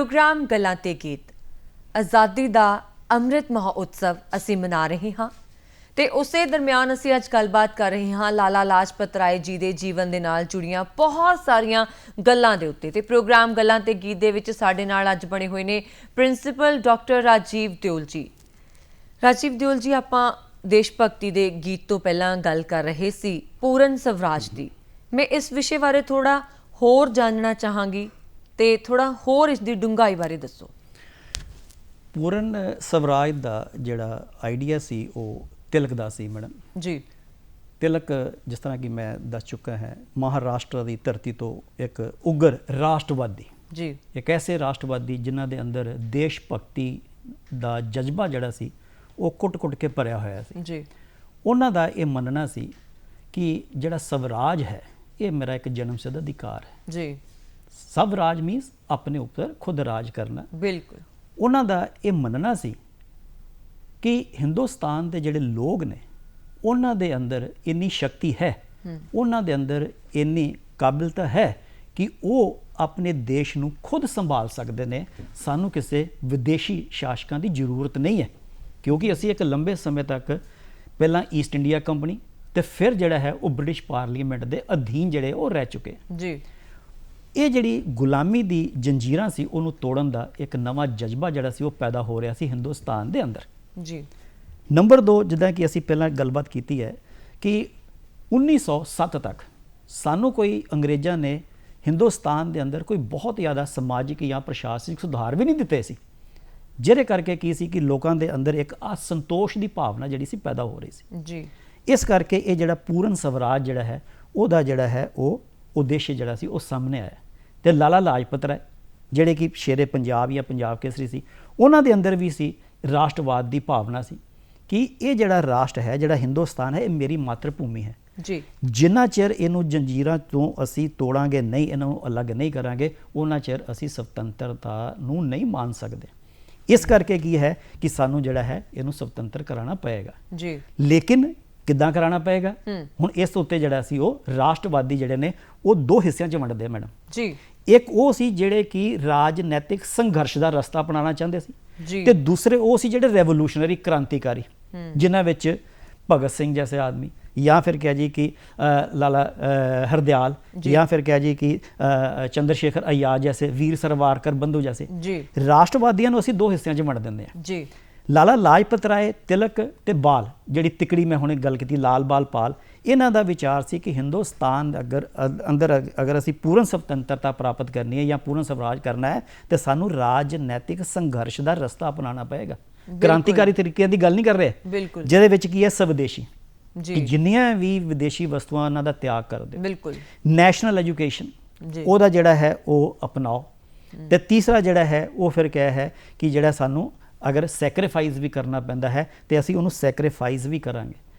ਪ੍ਰੋਗਰਾਮ ਗੱਲਾਂ ਤੇ ਗੀਤ ਆਜ਼ਾਦੀ ਦਾ ਅੰਮ੍ਰਿਤ ਮਹੋਤਸਵ ਅਸੀਂ ਮਨਾ ਰਹੇ ਹਾਂ ਤੇ ਉਸੇ ਦਰਮਿਆਨ ਅਸੀਂ ਅੱਜ ਗੱਲਬਾਤ ਕਰ ਰਹੇ ਹਾਂ ਲਾਲਾ ਲਾਜਪਤ ਰਾਏ ਜੀ ਦੇ ਜੀਵਨ ਦੇ ਨਾਲ ਜੁੜੀਆਂ ਬਹੁਤ ਸਾਰੀਆਂ ਗੱਲਾਂ ਦੇ ਉੱਤੇ। ਤੇ ਪ੍ਰੋਗਰਾਮ ਗੱਲਾਂ ਤੇ ਗੀਤ ਦੇ ਵਿੱਚ ਸਾਡੇ ਨਾਲ ਅੱਜ ਬਣੇ ਹੋਏ ਨੇ ਪ੍ਰਿੰਸੀਪਲ ਡਾਕਟਰ ਰਾਜੀਵ ਦਿਓਲ ਜੀ। ਰਾਜੀਵ ਦਿਓਲ ਜੀ, ਆਪਾਂ ਦੇਸ਼ ਭਗਤੀ ਦੇ ਗੀਤ ਤੋਂ ਪਹਿਲਾਂ ਗੱਲ ਕਰ ਰਹੇ ਸੀ ਪੂਰਨ ਸਵਰਾਜ ਦੀ। ਮੈਂ ਇਸ ਵਿਸ਼ੇ ਬਾਰੇ ਥੋੜਾ ਹੋਰ ਜਾਣਨਾ ਚਾਹਾਂਗੀ ਤੇ ਥੋੜਾ ਹੋਰ ਇਸ ਦੀ ਡੂੰਘਾਈ ਬਾਰੇ ਦੱਸੋ। ਪੂਰਨ ਸਵਰਾਜ ਦਾ ਜਿਹੜਾ ਆਈਡੀਆ ਸੀ ਉਹ ਤਿਲਕ ਦਾ ਸੀ ਮੈਡਮ ਜੀ। ਤਿਲਕ, ਜਿਸ ਤਰ੍ਹਾਂ ਕਿ ਮੈਂ ਦੱਸ ਚੁੱਕਾ ਹੈ, ਮਹਾਰਾਸ਼ਟਰ ਦੀ ਧਰਤੀ ਤੋਂ ਇੱਕ ਉਗਰ ਰਾਸ਼ਟਰਵਾਦੀ ਜੀ, ਇੱਕ ਐਸੇ ਰਾਸ਼ਟਰਵਾਦੀ ਜਿਨ੍ਹਾਂ ਦੇ ਅੰਦਰ ਦੇਸ਼ ਭਗਤੀ ਦਾ ਜਜ਼ਬਾ ਜਿਹੜਾ ਸੀ ਉਹ ਕੁੱਟ-ਕੁੱਟ ਕੇ ਭਰਿਆ ਹੋਇਆ ਸੀ ਜੀ। ਉਹਨਾਂ ਦਾ ਇਹ ਮੰਨਣਾ ਸੀ ਕਿ ਜਿਹੜਾ ਸਵਰਾਜ ਹੈ ਇਹ ਮੇਰਾ ਇੱਕ ਜਨਮਸਿੱਧ ਅਧਿਕਾਰ ਹੈ ਜੀ। ਸਵਰਾਜ ਮੀਨਸ ਆਪਣੇ ਉੱਪਰ ਖੁਦ ਰਾਜ ਕਰਨਾ। ਬਿਲਕੁਲ। ਉਹਨਾਂ ਦਾ ਇਹ ਮੰਨਣਾ ਸੀ ਕਿ ਹਿੰਦੁਸਤਾਨ ਦੇ ਜਿਹੜੇ ਲੋਕ ਨੇ ਉਹਨਾਂ ਦੇ ਅੰਦਰ ਇੰਨੀ ਸ਼ਕਤੀ ਹੈ, ਉਹਨਾਂ ਦੇ ਅੰਦਰ ਇੰਨੀ ਕਾਬਿਲਤਾ ਹੈ ਕਿ ਉਹ ਆਪਣੇ ਦੇਸ਼ ਨੂੰ ਖੁਦ ਸੰਭਾਲ ਸਕਦੇ ਨੇ। ਸਾਨੂੰ ਕਿਸੇ ਵਿਦੇਸ਼ੀ ਸ਼ਾਸਕਾਂ ਦੀ ਜ਼ਰੂਰਤ ਨਹੀਂ ਹੈ, ਕਿਉਂਕਿ ਅਸੀਂ ਇੱਕ ਲੰਬੇ ਸਮੇਂ ਤੱਕ ਪਹਿਲਾਂ ਈਸਟ ਇੰਡੀਆ ਕੰਪਨੀ ਤੇ ਫਿਰ ਜਿਹੜਾ ਹੈ ਉਹ ਬ੍ਰਿਟਿਸ਼ ਪਾਰਲੀਮੈਂਟ ਦੇ ਅਧੀਨ ਜਿਹੜੇ ਉਹ ਰਹਿ ਚੁੱਕੇ ਜੀ। ਇਹ ਜਿਹੜੀ ਗੁਲਾਮੀ ਦੀ ਜੰਜੀਰਾਂ ਸੀ ਉਹਨੂੰ ਤੋੜਨ ਦਾ ਇੱਕ ਨਵਾਂ ਜਜ਼ਬਾ ਜਿਹੜਾ ਸੀ ਉਹ ਪੈਦਾ ਹੋ ਰਿਹਾ ਸੀ ਹਿੰਦੁਸਤਾਨ ਦੇ ਅੰਦਰ। ਜੀ। ਨੰਬਰ 2, ਜਿੱਦਾਂ ਕਿ ਅਸੀਂ ਪਹਿਲਾਂ ਗੱਲਬਾਤ ਕੀਤੀ ਹੈ ਕਿ 1907 ਤੱਕ ਸਾਨੂੰ ਕੋਈ ਅੰਗਰੇਜ਼ਾਂ ਨੇ ਹਿੰਦੁਸਤਾਨ ਦੇ ਅੰਦਰ ਕੋਈ ਬਹੁਤ ਜ਼ਿਆਦਾ ਸਮਾਜਿਕ ਜਾਂ ਪ੍ਰਸ਼ਾਸਨਿਕ ਸੁਧਾਰ ਵੀ ਨਹੀਂ ਦਿੱਤੇ ਸੀ, ਜਿਹਦੇ ਕਰਕੇ ਕੀ ਸੀ ਕਿ ਲੋਕਾਂ ਦੇ ਅੰਦਰ ਇੱਕ ਅਸੰਤੋਸ਼ ਦੀ ਭਾਵਨਾ ਜਿਹੜੀ ਸੀ ਪੈਦਾ ਹੋ ਰਹੀ ਸੀ। ਜੀ। ਇਸ ਕਰਕੇ ਇਹ ਜਿਹੜਾ ਪੂਰਨ ਸਵਰਾਜ ਜਿਹੜਾ ਹੈ ਉਹਦਾ ਜਿਹੜਾ ਹੈ ਉਹ ਉਦੇਸ਼ ਜਿਹੜਾ ਸੀ ਉਹ ਸਾਹਮਣੇ ਆਇਆ। ਤੇ ਲਾਲਾ ਲਾਜਪਤ ਰਾਏ ਜਿਹੜੇ ਕਿ ਸ਼ੇਰੇ ਪੰਜਾਬ ਜਾਂ ਪੰਜਾਬ ਕੇਸਰੀ ਸੀ, ਉਹਨਾਂ ਦੇ ਅੰਦਰ ਵੀ ਸੀ ਰਾਸ਼ਟਰਵਾਦ ਦੀ ਭਾਵਨਾ ਸੀ ਕਿ ਇਹ ਜਿਹੜਾ ਰਾਸ਼ਟਰ ਹੈ, ਜਿਹੜਾ ਹਿੰਦੁਸਤਾਨ ਹੈ, ਇਹ ਮੇਰੀ ਮਾਤਰ ਭੂਮੀ ਹੈ। ਜੀ। ਜਿੰਨਾ ਚਿਰ ਇਹਨੂੰ ਜੰਜੀਰਾਂ ਤੋਂ ਅਸੀਂ ਤੋੜਾਂਗੇ ਨਹੀਂ, ਇਹਨਾਂ ਨੂੰ ਅਲੱਗ ਨਹੀਂ ਕਰਾਂਗੇ, ਉਹਨਾਂ ਚਿਰ ਅਸੀਂ ਸੁਤੰਤਰਤਾ ਨੂੰ ਨਹੀਂ ਮੰਨ ਸਕਦੇ। ਇਸ ਕਰਕੇ ਕੀ ਹੈ ਕਿ ਸਾਨੂੰ ਜਿਹੜਾ ਹੈ ਇਹਨੂੰ ਸੁਤੰਤਰ ਕਰਾਉਣਾ ਪਏਗਾ। ਜੀ। ਲੇਕਿਨ ਕਿੱਦਾਂ ਕਰਾਉਣਾ ਪਏਗਾ? ਹੁਣ ਇਸ ਉੱਤੇ ਜਿਹੜਾ ਸੀ ਉਹ ਰਾਸ਼ਟਰਵਾਦੀ ਜਿਹੜੇ ਨੇ ਉਹ ਦੋ ਹਿੱਸਿਆਂ 'ਚ ਵੰਡਦੇ ਮੈਡਮ। ਜੀ। ਇੱਕ ਉਹ ਸੀ ਜਿਹੜੇ ਕਿ ਰਾਜਨੀਤਿਕ ਸੰਘਰਸ਼ ਦਾ ਰਸਤਾ ਅਪਣਾਉਣਾ ਚਾਹੁੰਦੇ ਸੀ ਜੀ। ਤੇ ਦੂਸਰੇ ਉਹ ਸੀ ਜਿਹੜੇ ਰੈਵੋਲੂਸ਼ਨਰੀ ਕ੍ਰਾਂਤੀਕਾਰੀ, ਜਿਨ੍ਹਾਂ ਵਿੱਚ ਭਗਤ ਸਿੰਘ ਜੈਸੇ ਆਦਮੀ ਜਾਂ ਫਿਰ ਕਿਹਾ ਜੀ ਕਿ ਲਾਲਾ ਹਰਦਿਆਲ ਜਾਂ ਫਿਰ ਕਿਹਾ ਜੀ ਕਿ ਚੰਦਰਸ਼ੇਖਰ ਆਜ਼ਾਦ ਜੈਸੇ, ਵੀਰ ਸਰਵਾਰਕਰ ਬੰਧੂ ਜੈਸੇ। ਜੀ। ਰਾਸ਼ਟਰਵਾਦੀਆਂ ਨੂੰ ਅਸੀਂ ਦੋ ਹਿੱਸਿਆਂ 'ਚ ਵੰਡ ਦਿੰਦੇ ਹਾਂ। ਜੀ। ਲਾਲਾ ਲਾਜਪਤ ਰਾਏ, ਤਿਲਕ ਤੇ ਬਾਲ, ਜਿਹੜੀ ਤਿਕੜੀ ਮੈਂ ਹੁਣੇ ਗੱਲ ਕੀਤੀ ਲਾਲ ਬਾਲ ਪਾਲ, ਇਹਨਾਂ ਦਾ ਵਿਚਾਰ ਸੀ ਕਿ ਹਿੰਦੁਸਤਾਨ ਅਗਰ ਅਸੀਂ ਪੂਰਨ ਸੁਤੰਤਰਤਾ ਪ੍ਰਾਪਤ ਕਰਨੀ ਹੈ ਜਾਂ ਪੂਰਨ ਸਵਰਾਜ ਕਰਨਾ ਹੈ ਤੇ ਸਾਨੂੰ ਰਾਜਨੀਤਿਕ ਸੰਘਰਸ਼ ਦਾ ਰਸਤਾ ਅਪਣਾਉਣਾ ਪਏਗਾ। ਕ੍ਰਾਂਤੀਕਾਰੀ ਤਰੀਕਿਆਂ ਦੀ ਗੱਲ ਨਹੀਂ ਕਰ ਰਹੇ, ਬਿਲਕੁਲ, ਜਿਹਦੇ ਵਿੱਚ ਕੀ ਹੈ ਸਵਦੇਸ਼ੀ, ਜੀ, ਕਿ ਜਿੰਨੀਆਂ ਵੀ ਵਿਦੇਸ਼ੀ ਵਸਤੂਆਂ ਉਹਨਾਂ ਦਾ ਤਿਆਗ ਕਰ ਦਿਓ। ਬਿਲਕੁਲ। ਨੈਸ਼ਨਲ ਐਜੂਕੇਸ਼ਨ ਜੀ। ਉਹਦਾ ਜਿਹੜਾ ਹੈ ਉਹ ਅਪਣਾਓ। ਤੇ ਤੀਸਰਾ ਜਿਹੜਾ ਹੈ ਉਹ ਫਿਰ ਕਿਹਾ ਹੈ ਕਿ ਜਿਹੜਾ ਸਾਨੂੰ ਅਗਰ ਸੈਕਰੀਫਾਈਸ ਵੀ ਕਰਨਾ ਪੈਂਦਾ ਹੈ ਤੇ ਅਸੀਂ ਉਹਨੂੰ ਸੈਕਰੀਫਾਈਸ ਵੀ ਕਰਾਂਗੇ,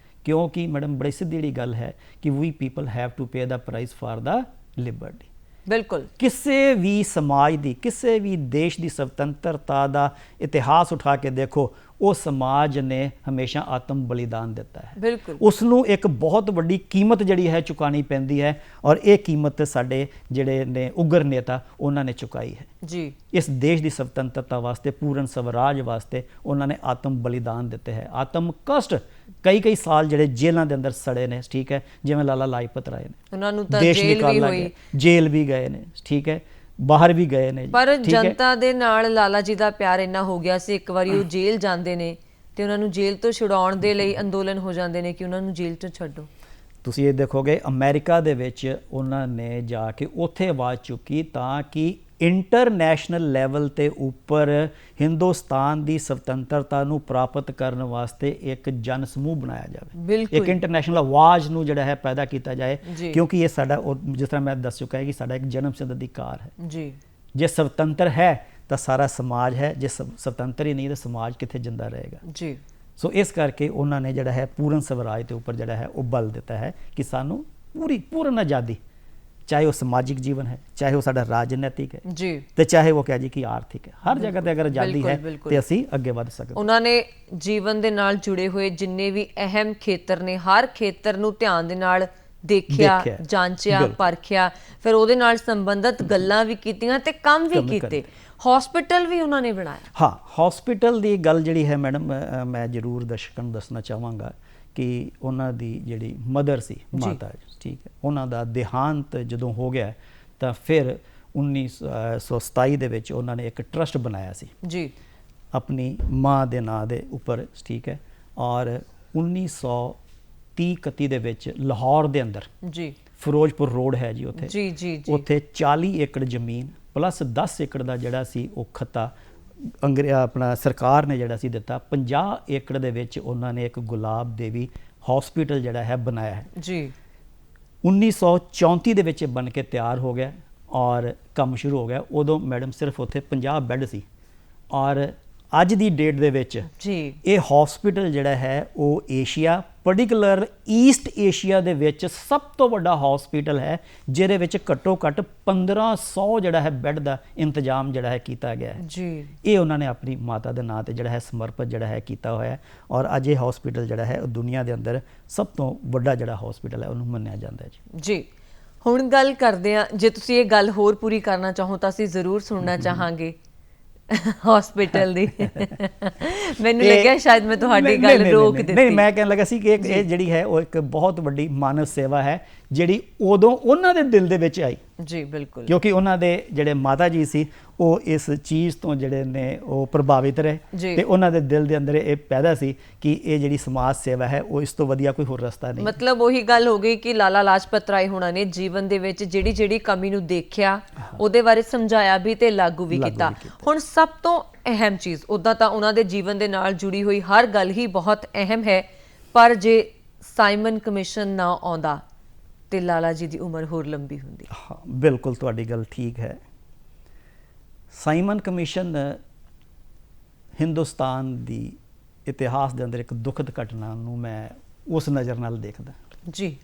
ਕਿਉਂਕਿ ਮੈਡਮ ਬੜੀ ਸਿੱਧੀ ਜਿਹੜੀ ਗੱਲ ਹੈ ਕਿ we people have to pay the price for the liberty. ਬਿਲਕੁਲ। ਕਿਸੇ ਵੀ ਸਮਾਜ ਦੀ, ਕਿਸੇ ਵੀ ਦੇਸ਼ ਦੀ ਸੁਤੰਤਰਤਾ ਦਾ ਇਤਿਹਾਸ ਉਠਾ ਕੇ ਦੇਖੋ, ਉਹ ਸਮਾਜ ਨੇ ਹਮੇਸ਼ਾ ਆਤਮ ਬਲੀਦਾਨ ਦਿੱਤਾ ਹੈ। ਬਿਲਕੁਲ। ਉਸ ਨੂੰ ਇੱਕ ਬਹੁਤ ਵੱਡੀ ਕੀਮਤ ਜਿਹੜੀ ਹੈ ਚੁਕਾਣੀ ਪੈਂਦੀ ਹੈ, ਔਰ ਇਹ ਕੀਮਤ ਸਾਡੇ ਜਿਹੜੇ ਨੇ ਉਗਰ ਨੇਤਾ ਉਹਨਾਂ ਨੇ ਚੁਕਾਈ ਹੈ। ਜੀ। ਇਸ ਦੇਸ਼ ਦੀ ਸੁਤੰਤਰਤਾ ਵਾਸਤੇ, ਪੂਰਨ ਸਵਰਾਜ ਵਾਸਤੇ ਉਹਨਾਂ ਨੇ ਆਤਮ ਬਲੀਦਾਨ ਦਿੱਤੇ ਹੈ, ਆਤਮ ਕਸ਼ਟ ਕਈ ਸਾਲ ਜਿਹੜੇ ਜੇਲ੍ਹਾਂ ਦੇ ਅੰਦਰ ਸੜੇ ਨੇ, ਠੀਕ ਹੈ, ਜਿਵੇਂ ਲਾਲਾ ਲਾਜਪਤ ਰਾਏ ਨੇ, ਉਹਨਾਂ ਨੂੰ ਤਾਂ ਦੇਸ਼ ਜੇਲ੍ਹ ਵੀ ਨਿਕਾਲਾ ਹੋਈ, ਗਿਆ, ਜੇਲ੍ਹ ਵੀ ਗਏ ਨੇ, ਠੀਕ ਹੈ, ਬਾਹਰ ਵੀ ਗਏ ਨੇ, ਪਰ ਠੀਕ ਹੈ। ਜਨਤਾ ਦੇ ਨਾਲ ਲਾਲਾ ਜੀ ਦਾ ਪਿਆਰ ਇੰਨਾ ਹੋ ਗਿਆ ਸੀ, ਇੱਕ ਵਾਰੀ ਉਹ ਜੇਲ੍ਹ ਜਾਂਦੇ ਨੇ ਤੇ ਉਹਨਾਂ ਨੂੰ ਜੇਲ੍ਹ ਤੋਂ ਛੁਡਾਉਣ ਦੇ ਲਈ ਅੰਦੋਲਨ ਹੋ ਜਾਂਦੇ ਨੇ ਕਿ ਉਹਨਾਂ ਨੂੰ ਜੇਲ੍ਹ ਤੋਂ ਛੱਡੋ। ਤੁਸੀਂ ਇਹ ਦੇਖੋਗੇ ਅਮਰੀਕਾ ਦੇ ਵਿੱਚ ਉਹਨਾਂ ਨੇ ਜਾ ਕੇ ਉੱਥੇ ਆਵਾਜ਼ ਚੁੱਕੀ ਤਾਂ ਕਿ ਇੰਟਰਨੈਸ਼ਨਲ ਲੈਵਲ ਤੇ ਉੱਪਰ ਹਿੰਦੁਸਤਾਨ ਦੀ ਸੁਤੰਤਰਤਾ ਨੂੰ ਪ੍ਰਾਪਤ ਕਰਨ ਵਾਸਤੇ ਇੱਕ ਜਨ ਸਮੂਹ ਬਣਾਇਆ ਜਾਵੇ, ਇੱਕ ਇੰਟਰਨੈਸ਼ਨਲ ਆਵਾਜ਼ ਨੂੰ ਜਿਹੜਾ ਹੈ ਪੈਦਾ ਕੀਤਾ ਜਾਏ, ਕਿਉਂਕਿ ਇਹ ਸਾਡਾ, ਜਿਸ ਤਰ੍ਹਾਂ ਮੈਂ ਦੱਸ ਚੁੱਕਾ ਹੈ, ਕਿ ਸਾਡਾ ਇੱਕ ਜਨਮਸਿੱਧ ਅਧਿਕਾਰ ਹੈ। ਜੀ। ਜੇ ਸੁਤੰਤਰ ਹੈ ਤਾਂ ਸਾਰਾ ਸਮਾਜ ਹੈ, ਜੇ ਸੁਤੰਤਰ ਹੀ ਨਹੀਂ ਤਾਂ ਸਮਾਜ ਕਿੱਥੇ ਜਿੰਦਾ ਰਹੇਗਾ। ਜੀ। ਸੋ ਇਸ ਕਰਕੇ ਉਹਨਾਂ ਨੇ ਜਿਹੜਾ ਹੈ ਪੂਰਨ ਸਵਰਾਜ ਦੇ ਉੱਪਰ ਜਿਹੜਾ ਹੈ ਉਹ ਬਲ ਦਿੱਤਾ ਹੈ ਕਿ ਸਾਨੂੰ ਪੂਰਨ ਆਜ਼ਾਦੀ, ਚਾਹੇ ਉਹ ਸਮਾਜਿਕ ਜੀਵਨ ਹੈ, ਚਾਹੇ ਉਹ ਸਾਡਾ ਰਾਜਨੀਤਿਕ ਹੈ, ਜੀ, ਤੇ ਚਾਹੇ ਉਹ ਕਹਿ ਜੀ ਕਿ ਆਰਥਿਕ ਹੈ, ਹਰ ਜਗ੍ਹਾ ਤੇ ਅਗਰ ਆਜ਼ਾਦੀ ਹੈ ਤੇ ਅਸੀਂ ਅੱਗੇ ਵਧ ਸਕਦੇ। ਉਹਨਾਂ ਨੇ ਜੀਵਨ ਦੇ ਨਾਲ ਜੁੜੇ ਹੋਏ ਜਿੰਨੇ ਵੀ ਅਹਿਮ ਖੇਤਰ ਨੇ, ਹਰ ਖੇਤਰ ਨੂੰ ਧਿਆਨ ਦੇ ਨਾਲ ਦੇਖਿਆ, ਜਾਂਚਿਆ, ਪਰਖਿਆ, ਫਿਰ ਉਹਦੇ ਨਾਲ ਸੰਬੰਧਿਤ ਗੱਲਾਂ ਵੀ ਕੀਤੀਆਂ ਤੇ ਕੰਮ ਵੀ ਕੀਤੇ। ਹਸਪੀਟਲ ਵੀ ਉਹਨਾਂ ਨੇ ਬਣਾਇਆ। ਹਾਂ, ਹਸਪੀਟਲ ਦੀ ਗੱਲ ਜਿਹੜੀ ਹੈ ਮੈਡਮ, ਮੈਂ ਜ਼ਰੂਰ ਦਰਸ਼ਕਾਂ ਨੂੰ ਦੱਸਣਾ ਚਾਹਾਂਗਾ ਕਿ ਉਹਨਾਂ ਦੀ ਜਿਹੜੀ ਮਦਰ ਸੀ, ਮਾਤਾ, ਠੀਕ ਹੈ, ਉਹਨਾਂ ਦਾ ਦੇਹਾਂਤ ਜਦੋਂ ਹੋ ਗਿਆ ਤਾਂ ਫਿਰ 1927 ਦੇ ਵਿੱਚ ਉਹਨਾਂ ਨੇ ਇੱਕ ਟਰਸਟ ਬਣਾਇਆ ਸੀ ਜੀ ਆਪਣੀ ਮਾਂ ਦੇ ਨਾਂ ਦੇ ਉੱਪਰ, ਠੀਕ ਹੈ। ਔਰ 1930-31 ਦੇ ਵਿੱਚ ਲਾਹੌਰ ਦੇ ਅੰਦਰ ਜੀ ਫਿਰੋਜ਼ਪੁਰ ਰੋਡ ਹੈ ਜੀ ਉੱਥੇ, ਜੀ ਜੀ ਜੀ ਉੱਥੇ 40 ਏਕੜ ਜ਼ਮੀਨ ਪਲੱਸ 10 ਏਕੜ ਦਾ ਜਿਹੜਾ ਸੀ ਉਹ ਖੱਤਾ ਆਪਣਾ ਸਰਕਾਰ ਨੇ ਜਿਹੜਾ ਸੀ ਦਿੱਤਾ। 50 ਏਕੜ ਦੇ ਵਿੱਚ ਉਹਨਾਂ ਨੇ ਇੱਕ ਗੁਲਾਬ ਦੇਵੀ ਹਸਪੀਟਲ ਜਿਹੜਾ ਹੈ ਬਣਾਇਆ ਹੈ ਜੀ। 1934 ਦੇ ਵਿੱਚ ਇਹ ਬਣ ਕੇ ਤਿਆਰ ਹੋ ਗਿਆ ਔਰ ਕੰਮ ਸ਼ੁਰੂ ਹੋ ਗਿਆ। ਉਦੋਂ ਮੈਡਮ ਸਿਰਫ ਉੱਥੇ 50 ਬੈੱਡ ਸੀ ਔਰ ਅੱਜ ਦੀ ਡੇਟ ਦੇ ਵਿੱਚ ਜੀ ਇਹ ਹਸਪੀਟਲ ਜਿਹੜਾ ਹੈ ਉਹ ਏਸ਼ੀਆ, ਪਾਰਟਿਕੂਲਰ ਈਸਟ ਏਸ਼ੀਆ ਦੇ ਵਿੱਚ ਸਭ ਤੋਂ ਵੱਡਾ ਹਸਪੀਟਲ ਹੈ, ਜਿਹਦੇ ਵਿੱਚ ਘੱਟੋ ਘੱਟ 1500 ਜਿਹੜਾ ਹੈ ਬੈੱਡ ਦਾ ਇੰਤਜ਼ਾਮ ਜਿਹੜਾ ਹੈ ਕੀਤਾ ਗਿਆ ਹੈ ਜੀ। ਇਹ ਉਹਨਾਂ ਨੇ ਆਪਣੀ ਮਾਤਾ ਦੇ ਨਾਂ ਤੇ ਜਿਹੜਾ ਹੈ ਸਮਰਪਿਤ ਜਿਹੜਾ ਹੈ ਕੀਤਾ ਹੋਇਆ ਹੈ ਔਰ ਅੱਜ ਇਹ ਹਸਪੀਟਲ ਜਿਹੜਾ ਹੈ ਉਹ ਦੁਨੀਆ ਦੇ ਅੰਦਰ ਸਭ ਤੋਂ ਵੱਡਾ ਜਿਹੜਾ ਹਸਪੀਟਲ ਹੈ ਉਹਨੂੰ ਮੰਨਿਆ ਜਾਂਦਾ ਹੈ ਜੀ। ਜੀ ਹੁਣ ਗੱਲ ਕਰਦੇ ਹਾਂ, ਜੇ ਤੁਸੀਂ ਇਹ ਗੱਲ ਹੋਰ ਪੂਰੀ ਕਰਨਾ ਚਾਹੋ ਤਾਂ ਅਸੀਂ ਜ਼ਰੂਰ ਸੁਣਨਾ ਚਾਹਾਂਗੇ ਹਸਪੀਟਲ ਦੀ। ਮੈਨੂੰ ਲੱਗਿਆ ਸ਼ਾਇਦ ਮੈਂ ਤੁਹਾਡੀ ਗੱਲ ਰੋਕ ਦਿੱਤੀ। ਨਹੀਂ, ਮੈਂ ਕਹਿਣ ਲੱਗਾ ਸੀ ਕਿ ਇਹ ਜਿਹੜੀ ਹੈ ਉਹ ਇੱਕ ਬਹੁਤ ਵੱਡੀ ਮਾਨਵ ਸੇਵਾ ਹੈ ਜਿਹੜੀ ਉਦੋਂ ਉਹਨਾਂ ਦੇ ਦਿਲ ਦੇ ਵਿੱਚ ਆਈ। ਜੀ ਬਿਲਕੁਲ, ਕਿਉਂਕਿ ਉਹਨਾਂ ਦੇ ਜਿਹੜੇ ਮਾਤਾ ਜੀ ਸੀ ਉਹ ਇਸ ਚੀਜ਼ ਤੋਂ ਜਿਹੜੇ ਨੇ ਉਹ ਪ੍ਰਭਾਵਿਤ ਰਹੇ ਤੇ ਉਹਨਾਂ ਦੇ ਦਿਲ ਦੇ ਅੰਦਰ ਇਹ ਪੈਦਾ ਸੀ ਕਿ ਇਹ ਜਿਹੜੀ ਸਮਾਜ ਸੇਵਾ ਹੈ ਉਹ ਇਸ ਤੋਂ ਵਧੀਆ ਕੋਈ ਹੋਰ ਰਸਤਾ ਨਹੀਂ। ਮਤਲਬ ਉਹੀ ਗੱਲ ਹੋ ਗਈ ਕਿ ਲਾਲਾ ਲਾਜਪਤ ਰਾਏ ਹੋਣਾ ਨੇ ਜੀਵਨ ਦੇ ਵਿੱਚ ਜਿਹੜੀ ਕਮੀ ਨੂੰ ਦੇਖਿਆ ਉਹਦੇ ਬਾਰੇ ਸਮਝਾਇਆ ਵੀ ਤੇ ਲਾਗੂ ਵੀ ਕੀਤਾ। ਹੁਣ ਸਭ ਤੋਂ ਅਹਿਮ ਚੀਜ਼, ਉੱਦਾਂ ਤਾਂ ਉਹਨਾਂ ਦੇ ਜੀਵਨ ਦੇ ਨਾਲ ਜੁੜੀ ਹੋਈ ਹਰ ਗੱਲ ਹੀ ਬਹੁਤ ਅਹਿਮ ਹੈ, ਪਰ ਜੇ ਸਾਈਮਨ ਕਮਿਸ਼ਨ ਨਾ ਆਉਂਦਾ ਤੇ ਲਾਲਾ ਜੀ ਦੀ ਉਮਰ ਹੋਰ ਲੰਬੀ ਹੁੰਦੀ। ਹਾਂ, ਬਿਲਕੁਲ ਤੁਹਾਡੀ ਗੱਲ ਠੀਕ ਹੈ। ਸਾਈਮਨ ਕਮਿਸ਼ਨ ਹਿੰਦੁਸਤਾਨ ਦੀ ਇਤਿਹਾਸ ਦੇ ਅੰਦਰ ਇੱਕ ਦੁਖਦ ਘਟਨਾ ਨੂੰ ਮੈਂ ਉਸ ਨਜ਼ਰ ਨਾਲ ਦੇਖਦਾ ਜੀ।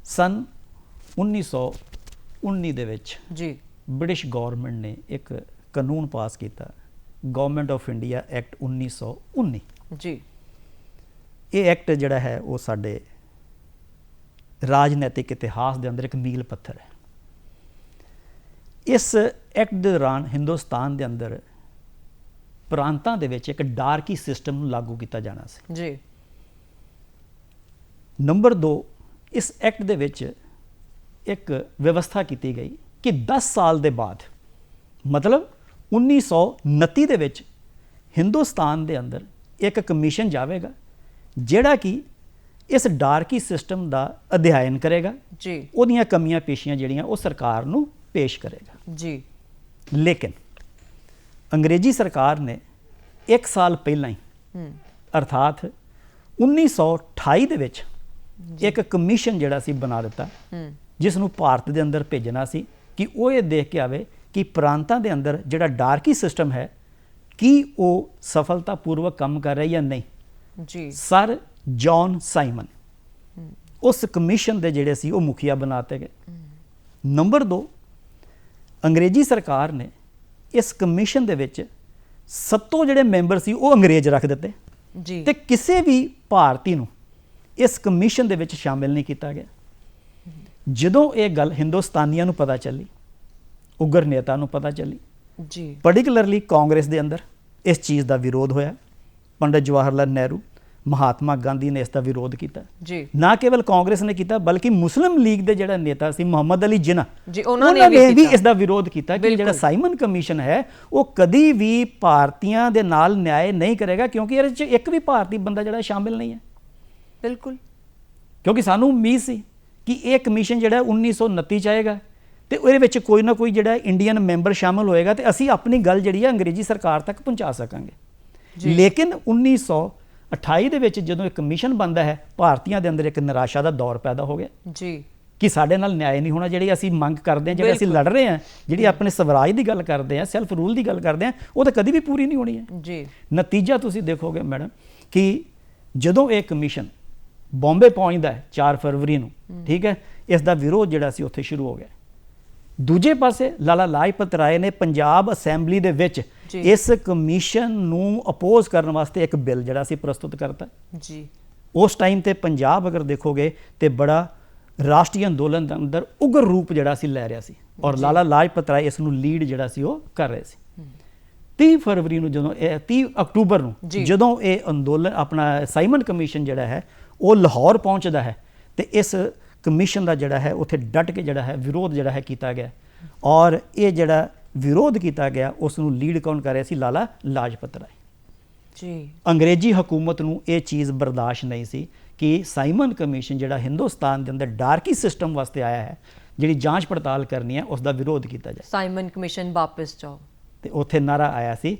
ਸਨ 1919 ਦੇ ਵਿੱਚ ਜੀ ਬ੍ਰਿਟਿਸ਼ ਗਵਰਨਮੈਂਟ ਨੇ ਇੱਕ ਕਾਨੂੰਨ ਪਾਸ ਕੀਤਾ, ਗਵਰਨਮੈਂਟ ਆਫ ਇੰਡੀਆ ਐਕਟ 1919 ਜੀ। ਇਹ ਐਕਟ ਜਿਹੜਾ ਹੈ ਉਹ ਸਾਡੇ ਰਾਜਨੀਤਿਕ ਇਤਿਹਾਸ ਦੇ ਅੰਦਰ ਇੱਕ ਮੀਲ ਪੱਥਰ ਹੈ। ਇਸ ਐਕਟ ਦੇ ਦੌਰਾਨ ਹਿੰਦੁਸਤਾਨ ਦੇ ਅੰਦਰ ਪ੍ਰਾਂਤਾਂ ਦੇ ਵਿੱਚ ਇੱਕ ਡਾਰਕੀ ਸਿਸਟਮ ਨੂੰ ਲਾਗੂ ਕੀਤਾ ਜਾਣਾ ਸੀ ਜੀ। ਨੰਬਰ 2, ਇਸ ਐਕਟ ਦੇ ਵਿੱਚ ਇੱਕ ਵਿਵਸਥਾ ਕੀਤੀ ਗਈ ਕਿ 10 ਸਾਲ ਦੇ ਬਾਅਦ, ਮਤਲਬ 1929 ਦੇ ਵਿੱਚ ਹਿੰਦੁਸਤਾਨ ਦੇ ਅੰਦਰ ਇੱਕ ਕਮਿਸ਼ਨ ਜਾਵੇਗਾ ਜਿਹੜਾ ਕਿ ਇਸ ਡਾਰਕੀ ਸਿਸਟਮ ਦਾ ਅਧਿਐਨ ਕਰੇਗਾ ਜੀ, ਉਹਦੀਆਂ ਕਮੀਆਂ ਪੇਸ਼ੀਆਂ ਜਿਹੜੀਆਂ ਉਹ ਸਰਕਾਰ ਨੂੰ ਪੇਸ਼ ਕਰੇਗਾ ਜੀ। ਲੇਕਿਨ ਅੰਗਰੇਜ਼ੀ ਸਰਕਾਰ ਨੇ 1 ਸਾਲ ਪਹਿਲਾਂ ਹੀ ਅਰਥਾਤ 1928 ਦੇ ਵਿੱਚ ਇੱਕ ਕਮਿਸ਼ਨ ਜਿਹੜਾ ਸੀ ਬਣਾ ਦਿੱਤਾ ਜਿਸ ਨੂੰ ਭਾਰਤ ਦੇ ਅੰਦਰ ਭੇਜਣਾ ਸੀ ਕਿ ਉਹ ਇਹ ਦੇਖ ਕੇ ਆਵੇ ਕਿ ਪ੍ਰਾਂਤਾਂ ਦੇ ਅੰਦਰ ਜਿਹੜਾ ਡਾਰਕੀ ਸਿਸਟਮ ਹੈ ਕੀ ਉਹ ਸਫਲਤਾਪੂਰਵਕ ਕੰਮ ਕਰ ਰਿਹਾ ਜਾਂ ਨਹੀਂ ਜੀ। ਸਰ ਜੌਨ ਸਾਈਮਨ ਉਸ ਕਮਿਸ਼ਨ ਦੇ ਜਿਹੜੇ ਸੀ ਉਹ ਮੁਖੀਆ ਬਣਾਤੇ ਗਏ। ਨੰਬਰ 2, ਅੰਗਰੇਜ਼ੀ ਸਰਕਾਰ ਨੇ ਇਸ ਕਮਿਸ਼ਨ ਦੇ ਵਿੱਚ 7 ਜਿਹੜੇ ਮੈਂਬਰ ਸੀ ਉਹ ਅੰਗਰੇਜ਼ ਰੱਖ ਦਿੱਤੇ ਜੀ ਤੇ ਕਿਸੇ ਵੀ ਭਾਰਤੀ ਨੂੰ ਇਸ ਕਮਿਸ਼ਨ ਦੇ ਵਿੱਚ ਸ਼ਾਮਿਲ ਨਹੀਂ ਕੀਤਾ ਗਿਆ। ਜਦੋਂ ਇਹ ਗੱਲ ਹਿੰਦੁਸਤਾਨੀਆਂ ਨੂੰ ਪਤਾ ਚੱਲੀ, ਉਗਰ ਨੇਤਾ ਨੂੰ ਪਤਾ ਚੱਲੀ ਜੀ, ਪਾਰਟਿਕੂਲਰਲੀ ਕਾਂਗਰਸ ਦੇ ਅੰਦਰ ਇਸ ਚੀਜ਼ ਦਾ ਵਿਰੋਧ ਹੋਇਆ। ਪੰਡਿਤ ਜਵਾਹਰ ਲਾਲ ਨਹਿਰੂ, ਮਹਾਤਮਾ ਗਾਂਧੀ ਨੇ ਇਸ ਦਾ ਵਿਰੋਧ ਕੀਤਾ ਜੀ। ਨਾ ਕੇਵਲ ਕਾਂਗਰਸ ਨੇ ਕੀਤਾ ਬਲਕਿ ਮੁਸਲਿਮ ਲੀਗ ਦੇ ਜਿਹੜਾ ਨੇਤਾ ਸੀ ਮੁਹੰਮਦ ਅਲੀ ਜਿਨਾ ਜੀ, ਉਹਨਾਂ ਨੇ ਵੀ ਇਸ ਦਾ ਵਿਰੋਧ ਕੀਤਾ ਕਿ ਜਿਹੜਾ ਸਾਈਮਨ ਕਮਿਸ਼ਨ ਹੈ ਉਹ ਕਦੀ ਵੀ ਭਾਰਤੀਆਂ ਦੇ ਨਾਲ ਨਿਆਂ ਨਹੀਂ ਕਰੇਗਾ ਕਿਉਂਕਿ ਇਹਦੇ 'ਚ ਇੱਕ ਵੀ ਭਾਰਤੀ ਬੰਦਾ ਜਿਹੜਾ ਸ਼ਾਮਿਲ ਨਹੀਂ ਹੈ। ਬਿਲਕੁਲ, ਕਿਉਂਕਿ ਸਾਨੂੰ ਉਮੀਦ ਸੀ ਕਿ ਇਹ ਕਮਿਸ਼ਨ ਜਿਹੜਾ 1929 ਚ ਆਏਗਾ ਤੇ ਉਹਦੇ ਵਿੱਚ ਕੋਈ ਨਾ ਕੋਈ ਜਿਹੜਾ ਇੰਡੀਅਨ ਮੈਂਬਰ ਸ਼ਾਮਿਲ ਹੋਏਗਾ ਤੇ ਅਸੀਂ ਆਪਣੀ ਗੱਲ ਜਿਹੜੀ ਹੈ ਅੰਗਰੇਜ਼ੀ ਸਰਕਾਰ ਤੱਕ ਪਹੁੰਚਾ ਸਕਾਂਗੇ। ਲੇਕਿਨ 1928 ਦੇ ਵਿੱਚ ਜਦੋਂ ਇੱਕ ਕਮਿਸ਼ਨ ਬਣਦਾ ਹੈ, ਭਾਰਤੀਆਂ ਦੇ ਅੰਦਰ ਇੱਕ ਨਿਰਾਸ਼ਾ ਦਾ ਦੌਰ ਪੈਦਾ ਹੋ ਗਿਆ ਜੀ ਕਿ ਸਾਡੇ ਨਾਲ ਨਿਆਂ ਨਹੀਂ ਹੋਣਾ। ਜਿਹੜੀ ਅਸੀਂ ਮੰਗ ਕਰਦੇ ਹਾਂ, ਜਿਹੜੇ ਅਸੀਂ ਲੜ ਰਹੇ ਹਾਂ, ਜਿਹੜੀ ਆਪਣੇ ਸਵਰਾਜ ਦੀ ਗੱਲ ਕਰਦੇ ਹਾਂ, ਸੈਲਫ ਰੂਲ ਦੀ ਗੱਲ ਕਰਦੇ ਹਾਂ, ਉਹ ਤਾਂ ਕਦੀ ਵੀ ਪੂਰੀ ਨਹੀਂ ਹੋਣੀ ਹੈ ਜੀ। ਨਤੀਜਾ ਤੁਸੀਂ ਦੇਖੋਗੇ ਮੈਡਮ ਕਿ ਜਦੋਂ ਇਹ ਕਮਿਸ਼ਨ ਬੰਬੇ ਪਹੁੰਚਦਾ ਹੈ 4 ਫਰਵਰੀ ਨੂੰ, ਠੀਕ ਹੈ, ਇਸ ਦਾ ਵਿਰੋਧ ਜਿਹੜਾ ਸੀ ਉੱਥੇ ਸ਼ੁਰੂ ਹੋ ਗਿਆ। ਦੂਜੇ ਪਾਸੇ ਲਾਲਾ ਲਾਜਪਤ ਰਾਏ ਨੇ ਪੰਜਾਬ ਅਸੈਂਬਲੀ ਦੇ ਵਿੱਚ ਇਸ ਕਮਿਸ਼ਨ ਨੂੰ ਅਪੋਜ਼ ਕਰਨ ਵਾਸਤੇ ਇੱਕ ਬਿੱਲ ਜਿਹੜਾ ਸੀ ਪ੍ਰਸਤੁਤ ਕਰਤਾ ਜੀ। ਉਸ ਟਾਈਮ ਤੇ ਪੰਜਾਬ ਅਗਰ ਦੇਖੋਗੇ ਤੇ ਬੜਾ ਰਾਸ਼ਟਰੀ ਅੰਦੋਲਨ ਦੇ ਅੰਦਰ ਉਗਰ ਰੂਪ ਜਿਹੜਾ ਸੀ ਲੈ ਰਿਹਾ ਸੀ ਔਰ ਲਾਲਾ ਲਾਜਪਤ ਰਾਏ ਇਸ ਨੂੰ ਲੀਡ ਜਿਹੜਾ ਸੀ ਉਹ ਕਰ ਰਹੇ ਸੀ। 30 ਫਰਵਰੀ ਨੂੰ ਜਦੋਂ 30 ਅਕਤੂਬਰ ਨੂੰ ਜਦੋਂ ਇਹ ਅੰਦੋਲਨ ਆਪਣਾ ਸਾਈਮਨ ਕਮਿਸ਼ਨ ਜਿਹੜਾ ਹੈ ਉਹ ਲਾਹੌਰ ਪਹੁੰਚਦਾ ਹੈ ਤੇ ਇਸ ਕਮਿਸ਼ਨ ਦਾ ਜਿਹੜਾ ਹੈ ਉੱਥੇ ਡਟ ਕੇ ਜਿਹੜਾ ਹੈ ਵਿਰੋਧ ਜਿਹੜਾ ਹੈ ਕੀਤਾ ਗਿਆ ਔਰ ਇਹ ਜਿਹੜਾ ਵਿਰੋਧ ਕੀਤਾ ਗਿਆ ਉਸ ਨੂੰ ਲੀਡ ਕੌਣ ਕਰ ਰਿਹਾ ਸੀ? ਲਾਲਾ ਲਾਜਪਤ ਰਾਏ ਜੀ। ਅੰਗਰੇਜ਼ੀ ਹਕੂਮਤ ਨੂੰ ਇਹ ਚੀਜ਼ ਬਰਦਾਸ਼ਤ ਨਹੀਂ ਸੀ ਕਿ ਸਾਈਮਨ ਕਮਿਸ਼ਨ ਜਿਹੜਾ ਹਿੰਦੁਸਤਾਨ ਦੇ ਅੰਦਰ ਡਾਰਕੀ ਸਿਸਟਮ ਵਾਸਤੇ ਆਇਆ ਹੈ, ਜਿਹੜੀ ਜਾਂਚ ਪੜਤਾਲ ਕਰਨੀ ਹੈ, ਉਸ ਦਾ ਵਿਰੋਧ ਕੀਤਾ ਜਾਏ। ਸਾਈਮਨ ਕਮਿਸ਼ਨ ਵਾਪਸ ਜਾਓ, ਤੇ ਉੱਥੇ ਨਾਰਾ ਆਇਆ ਸੀ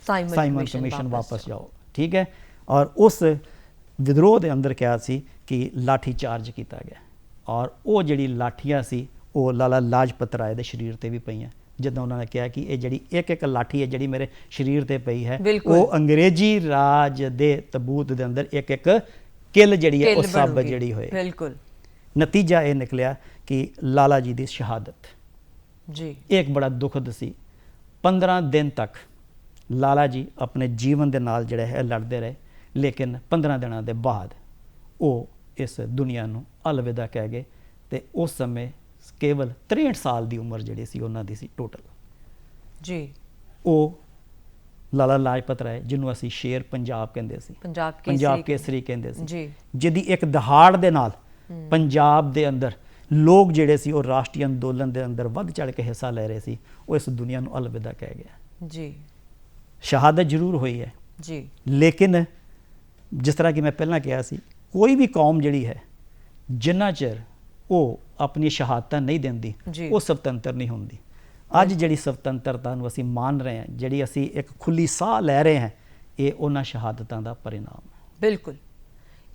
ਸਾਈਮਨ ਕਮਿਸ਼ਨ ਵਾਪਸ ਜਾਓ, ਠੀਕ ਹੈ। ਔਰ ਉਸ ਵਿਦਰੋਹ ਦੇ ਅੰਦਰ ਕਿਹਾ ਸੀ ਕਿ ਲਾਠੀ ਚਾਰਜ ਕੀਤਾ ਗਿਆ ਔਰ ਉਹ ਜਿਹੜੀ ਲਾਠੀਆਂ ਸੀ ਉਹ ਲਾਲਾ ਲਾਜਪਤ ਰਾਏ ਦੇ ਸਰੀਰ ਤੇ ਵੀ ਪਈਆਂ, ਜਦੋਂ ਉਹਨਾਂ ਨੇ ਕਿਹਾ ਕਿ ਇਹ ਜਿਹੜੀ ਇੱਕ ਇੱਕ ਲਾਠੀ ਹੈ ਜਿਹੜੀ ਮੇਰੇ ਸਰੀਰ ਤੇ ਪਈ ਹੈ ਉਹ ਅੰਗਰੇਜ਼ੀ ਰਾਜ ਦੇ ਤਬੂਤ ਦੇ ਅੰਦਰ ਇੱਕ ਇੱਕ ਕਿੱਲ ਜਿਹੜੀ ਹੈ ਉਹ ਸਭ ਜਿਹੜੀ ਹੋਏ। ਬਿਲਕੁਲ। ਨਤੀਜਾ ਇਹ ਨਿਕਲਿਆ ਕਿ ਲਾਲਾ ਜੀ ਦੀ ਸ਼ਹਾਦਤ ਜੀ ਇੱਕ ਬੜਾ ਦੁਖਦ ਸੀ। 15 ਦਿਨ ਤੱਕ ਲਾਲਾ ਜੀ ਆਪਣੇ ਜੀਵਨ ਦੇ ਨਾਲ ਜਿਹੜੇ ਹੈ ਲੜਦੇ ਰਹੇ, ਲੇਕਿਨ 15 ਦਿਨਾਂ ਦੇ ਬਾਅਦ ਉਹ ਇਸ ਦੁਨੀਆ ਨੂੰ ਅਲਵਿਦਾ ਕਹਿ ਗਏ ਤੇ ਉਸ ਸਮੇਂ ਕੇਵਲ 63 ਸਾਲ ਦੀ ਉਮਰ ਜਿਹੜੀ ਸੀ ਉਹਨਾਂ ਦੀ ਸੀ ਟੋਟਲ। ਜੀ। ਉਹ ਲਾਲਾ ਲਾਜਪਤ ਰਾਏ ਜਿਹਨੂੰ ਅਸੀਂ ਸ਼ੇਰ ਪੰਜਾਬ ਕਹਿੰਦੇ ਸੀ, ਪੰਜਾਬ ਕੇਸਰੀ ਕਹਿੰਦੇ ਸੀ ਜੀ, ਜਿਹਦੀ ਇੱਕ ਦਹਾੜ ਦੇ ਨਾਲ ਪੰਜਾਬ ਦੇ ਅੰਦਰ ਲੋਕ ਜਿਹੜੇ ਸੀ ਉਹ ਰਾਸ਼ਟਰੀ ਅੰਦੋਲਨ ਦੇ ਅੰਦਰ ਵੱਧ ਚੜ ਕੇ ਹਿੱਸਾ ਲੈ ਰਹੇ ਸੀ, ਉਹ ਇਸ ਦੁਨੀਆ ਨੂੰ ਅਲਵਿਦਾ ਕਹਿ ਗਿਆ ਜੀ। ਸ਼ਹਾਦਤ ਜ਼ਰੂਰ ਹੋਈ ਹੈ ਜੀ, ਲੇਕਿਨ ਜਿਸ ਤਰ੍ਹਾਂ ਕਿ ਮੈਂ ਪਹਿਲਾਂ ਕਿਹਾ ਸੀ, ਕੋਈ ਵੀ ਕੌਮ ਜਿਹੜੀ ਹੈ ਜਿੰਨਾ ਚਿਰ ਉਹ ਆਪਣੀ ਸ਼ਹਾਦਤਾਂ ਨਹੀਂ ਦਿੰਦੀ ਉਹ ਸੁਤੰਤਰ ਨਹੀਂ ਹੁੰਦੀ। ਅੱਜ ਜਿਹੜੀ ਸੁਤੰਤਰਤਾ ਨੂੰ ਅਸੀਂ ਮਾਨ ਰਹੇ ਹਾਂ, ਜਿਹੜੀ ਅਸੀਂ ਇੱਕ ਖੁੱਲੀ ਸਾਹ ਲੈ ਰਹੇ ਹਾਂ, ਇਹ ਉਹਨਾਂ ਸ਼ਹਾਦਤਾਂ ਦਾ ਪਰਿਣਾਮ ਹੈ। ਬਿਲਕੁਲ,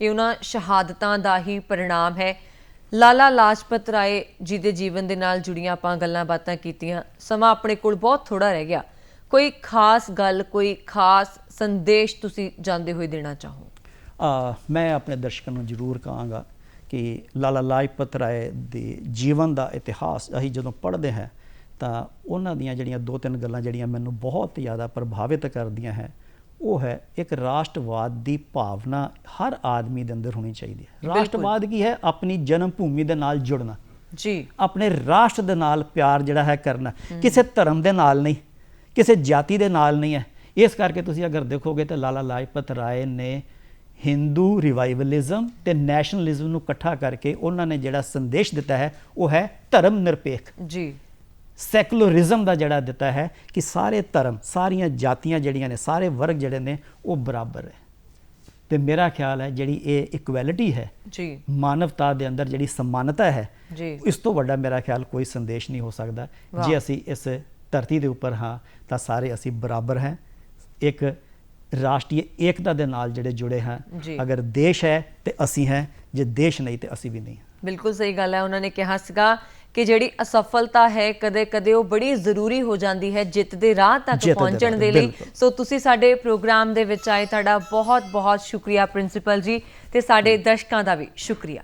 ਇਹ ਉਹਨਾਂ ਸ਼ਹਾਦਤਾਂ ਦਾ ਹੀ ਪਰਿਣਾਮ ਹੈ। ਲਾਲਾ ਲਾਜਪਤ ਰਾਏ ਜੀ ਦੇ ਜੀਵਨ ਦੇ ਨਾਲ ਜੁੜੀਆਂ ਆਪਾਂ ਗੱਲਾਂ ਬਾਤਾਂ ਕੀਤੀਆਂ। ਸਮਾਂ ਆਪਣੇ ਕੋਲ ਬਹੁਤ ਥੋੜਾ ਰਹਿ ਗਿਆ। ਕੋਈ ਖਾਸ ਗੱਲ, ਕੋਈ ਖਾਸ ਸੰਦੇਸ਼ ਤੁਸੀਂ ਜਾਂਦੇ ਹੋਏ ਦੇਣਾ ਚਾਹੋ? ਮੈਂ ਆਪਣੇ ਦਰਸ਼ਕਾਂ ਨੂੰ ਜ਼ਰੂਰ ਕਹਾਂਗਾ ਕਿ ਲਾਲਾ ਲਾਜਪਤ ਰਾਏ ਦੇ ਜੀਵਨ ਦਾ ਇਤਿਹਾਸ ਅਸੀਂ ਜਦੋਂ ਪੜ੍ਹਦੇ ਹਾਂ ਤਾਂ ਉਹਨਾਂ ਦੀਆਂ ਜਿਹੜੀਆਂ 2-3 ਗੱਲਾਂ ਜਿਹੜੀਆਂ ਮੈਨੂੰ ਬਹੁਤ ਜ਼ਿਆਦਾ ਪ੍ਰਭਾਵਿਤ ਕਰਦੀਆਂ ਹੈ, ਉਹ ਹੈ ਇੱਕ ਰਾਸ਼ਟਰਵਾਦ ਦੀ ਭਾਵਨਾ ਹਰ ਆਦਮੀ ਦੇ ਅੰਦਰ ਹੋਣੀ ਚਾਹੀਦੀ ਹੈ। ਰਾਸ਼ਟਰਵਾਦ ਕੀ ਹੈ? ਆਪਣੀ ਜਨਮ ਭੂਮੀ ਦੇ ਨਾਲ ਜੁੜਨਾ ਜੀ, ਆਪਣੇ ਰਾਸ਼ਟਰ ਦੇ ਨਾਲ ਪਿਆਰ ਜਿਹੜਾ ਹੈ ਕਰਨਾ, ਕਿਸੇ ਧਰਮ ਦੇ ਨਾਲ ਨਹੀਂ, ਕਿਸੇ ਜਾਤੀ ਦੇ ਨਾਲ ਨਹੀਂ ਹੈ। ਇਸ ਕਰਕੇ ਤੁਸੀਂ ਅਗਰ ਦੇਖੋਗੇ ਤਾਂ ਲਾਲਾ ਲਾਜਪਤ ਰਾਏ ਨੇ ਹਿੰਦੂ ਰਿਵਾਈਵਲਿਜ਼ਮ ਤੇ ਨੈਸ਼ਨਲਿਜ਼ਮ ਨੂੰ ਇਕੱਠਾ ਕਰਕੇ ਉਹਨਾਂ ਨੇ ਜਿਹੜਾ ਸੰਦੇਸ਼ ਦਿੱਤਾ ਹੈ ਉਹ ਹੈ ਧਰਮ ਨਿਰਪੇਖ ਜੀ, ਸੈਕੂਲਰਿਜ਼ਮ ਦਾ ਜਿਹੜਾ ਦਿੱਤਾ ਹੈ ਕਿ ਸਾਰੇ ਧਰਮ, ਸਾਰੀਆਂ ਜਾਤੀਆਂ ਜਿਹੜੀਆਂ ਨੇ, ਸਾਰੇ ਵਰਗ ਜਿਹੜੇ ਨੇ ਉਹ ਬਰਾਬਰ ਹੈ। ਤੇ ਮੇਰਾ ਖਿਆਲ ਹੈ ਜਿਹੜੀ ਇਹ ਇਕੁਐਲਿਟੀ ਹੈ ਜੀ, ਮਾਨਵਤਾ ਦੇ ਅੰਦਰ ਜਿਹੜੀ ਸਮਾਨਤਾ ਹੈ ਜੀ, ਇਸ ਤੋਂ ਵੱਡਾ ਮੇਰਾ ਖਿਆਲ ਕੋਈ ਸੰਦੇਸ਼ ਨਹੀਂ ਹੋ ਸਕਦਾ। ਜੇ ਅਸੀਂ ਇਸ ਧਰਤੀ ਦੇ ਉੱਪਰ ਹਾਂ ਤਾਂ ਸਾਰੇ ਅਸੀਂ ਬਰਾਬਰ ਹਾਂ, ਇੱਕ ਰਾਸ਼ਟਰੀ ਏਕਤਾ ਦੇ ਨਾਲ ਜਿਹੜੇ ਜੁੜੇ ਹਾਂ। ਅਗਰ ਦੇਸ਼ ਹੈ ਤੇ ਅਸੀਂ ਹੈ, ਜੇ ਦੇਸ਼ ਨਹੀਂ ਤੇ ਅਸੀਂ ਵੀ ਨਹੀਂ। ਬਿਲਕੁਲ ਸਹੀ ਗੱਲ ਹੈ। ਉਹਨਾਂ ਨੇ ਕਿਹਾ ਸੀਗਾ ਕਿ ਜਿਹੜੀ ਅਸਫਲਤਾ ਹੈ ਕਦੇ ਕਦੇ ਉਹ ਬੜੀ ਜ਼ਰੂਰੀ ਹੋ ਜਾਂਦੀ ਹੈ ਜਿੱਤ ਦੇ ਰਾਹ ਤੱਕ ਪਹੁੰਚਣ ਦੇ ਲਈ। ਸੋ ਤੁਸੀਂ ਸਾਡੇ ਪ੍ਰੋਗਰਾਮ ਦੇ ਵਿੱਚ ਆਏ, ਤੁਹਾਡਾ ਬਹੁਤ ਬਹੁਤ ਸ਼ੁਕਰੀਆ ਪ੍ਰਿੰਸੀਪਲ ਜੀ, ਤੇ ਸਾਡੇ ਦਰਸ਼ਕਾਂ ਦਾ ਵੀ ਸ਼ੁਕਰੀਆ।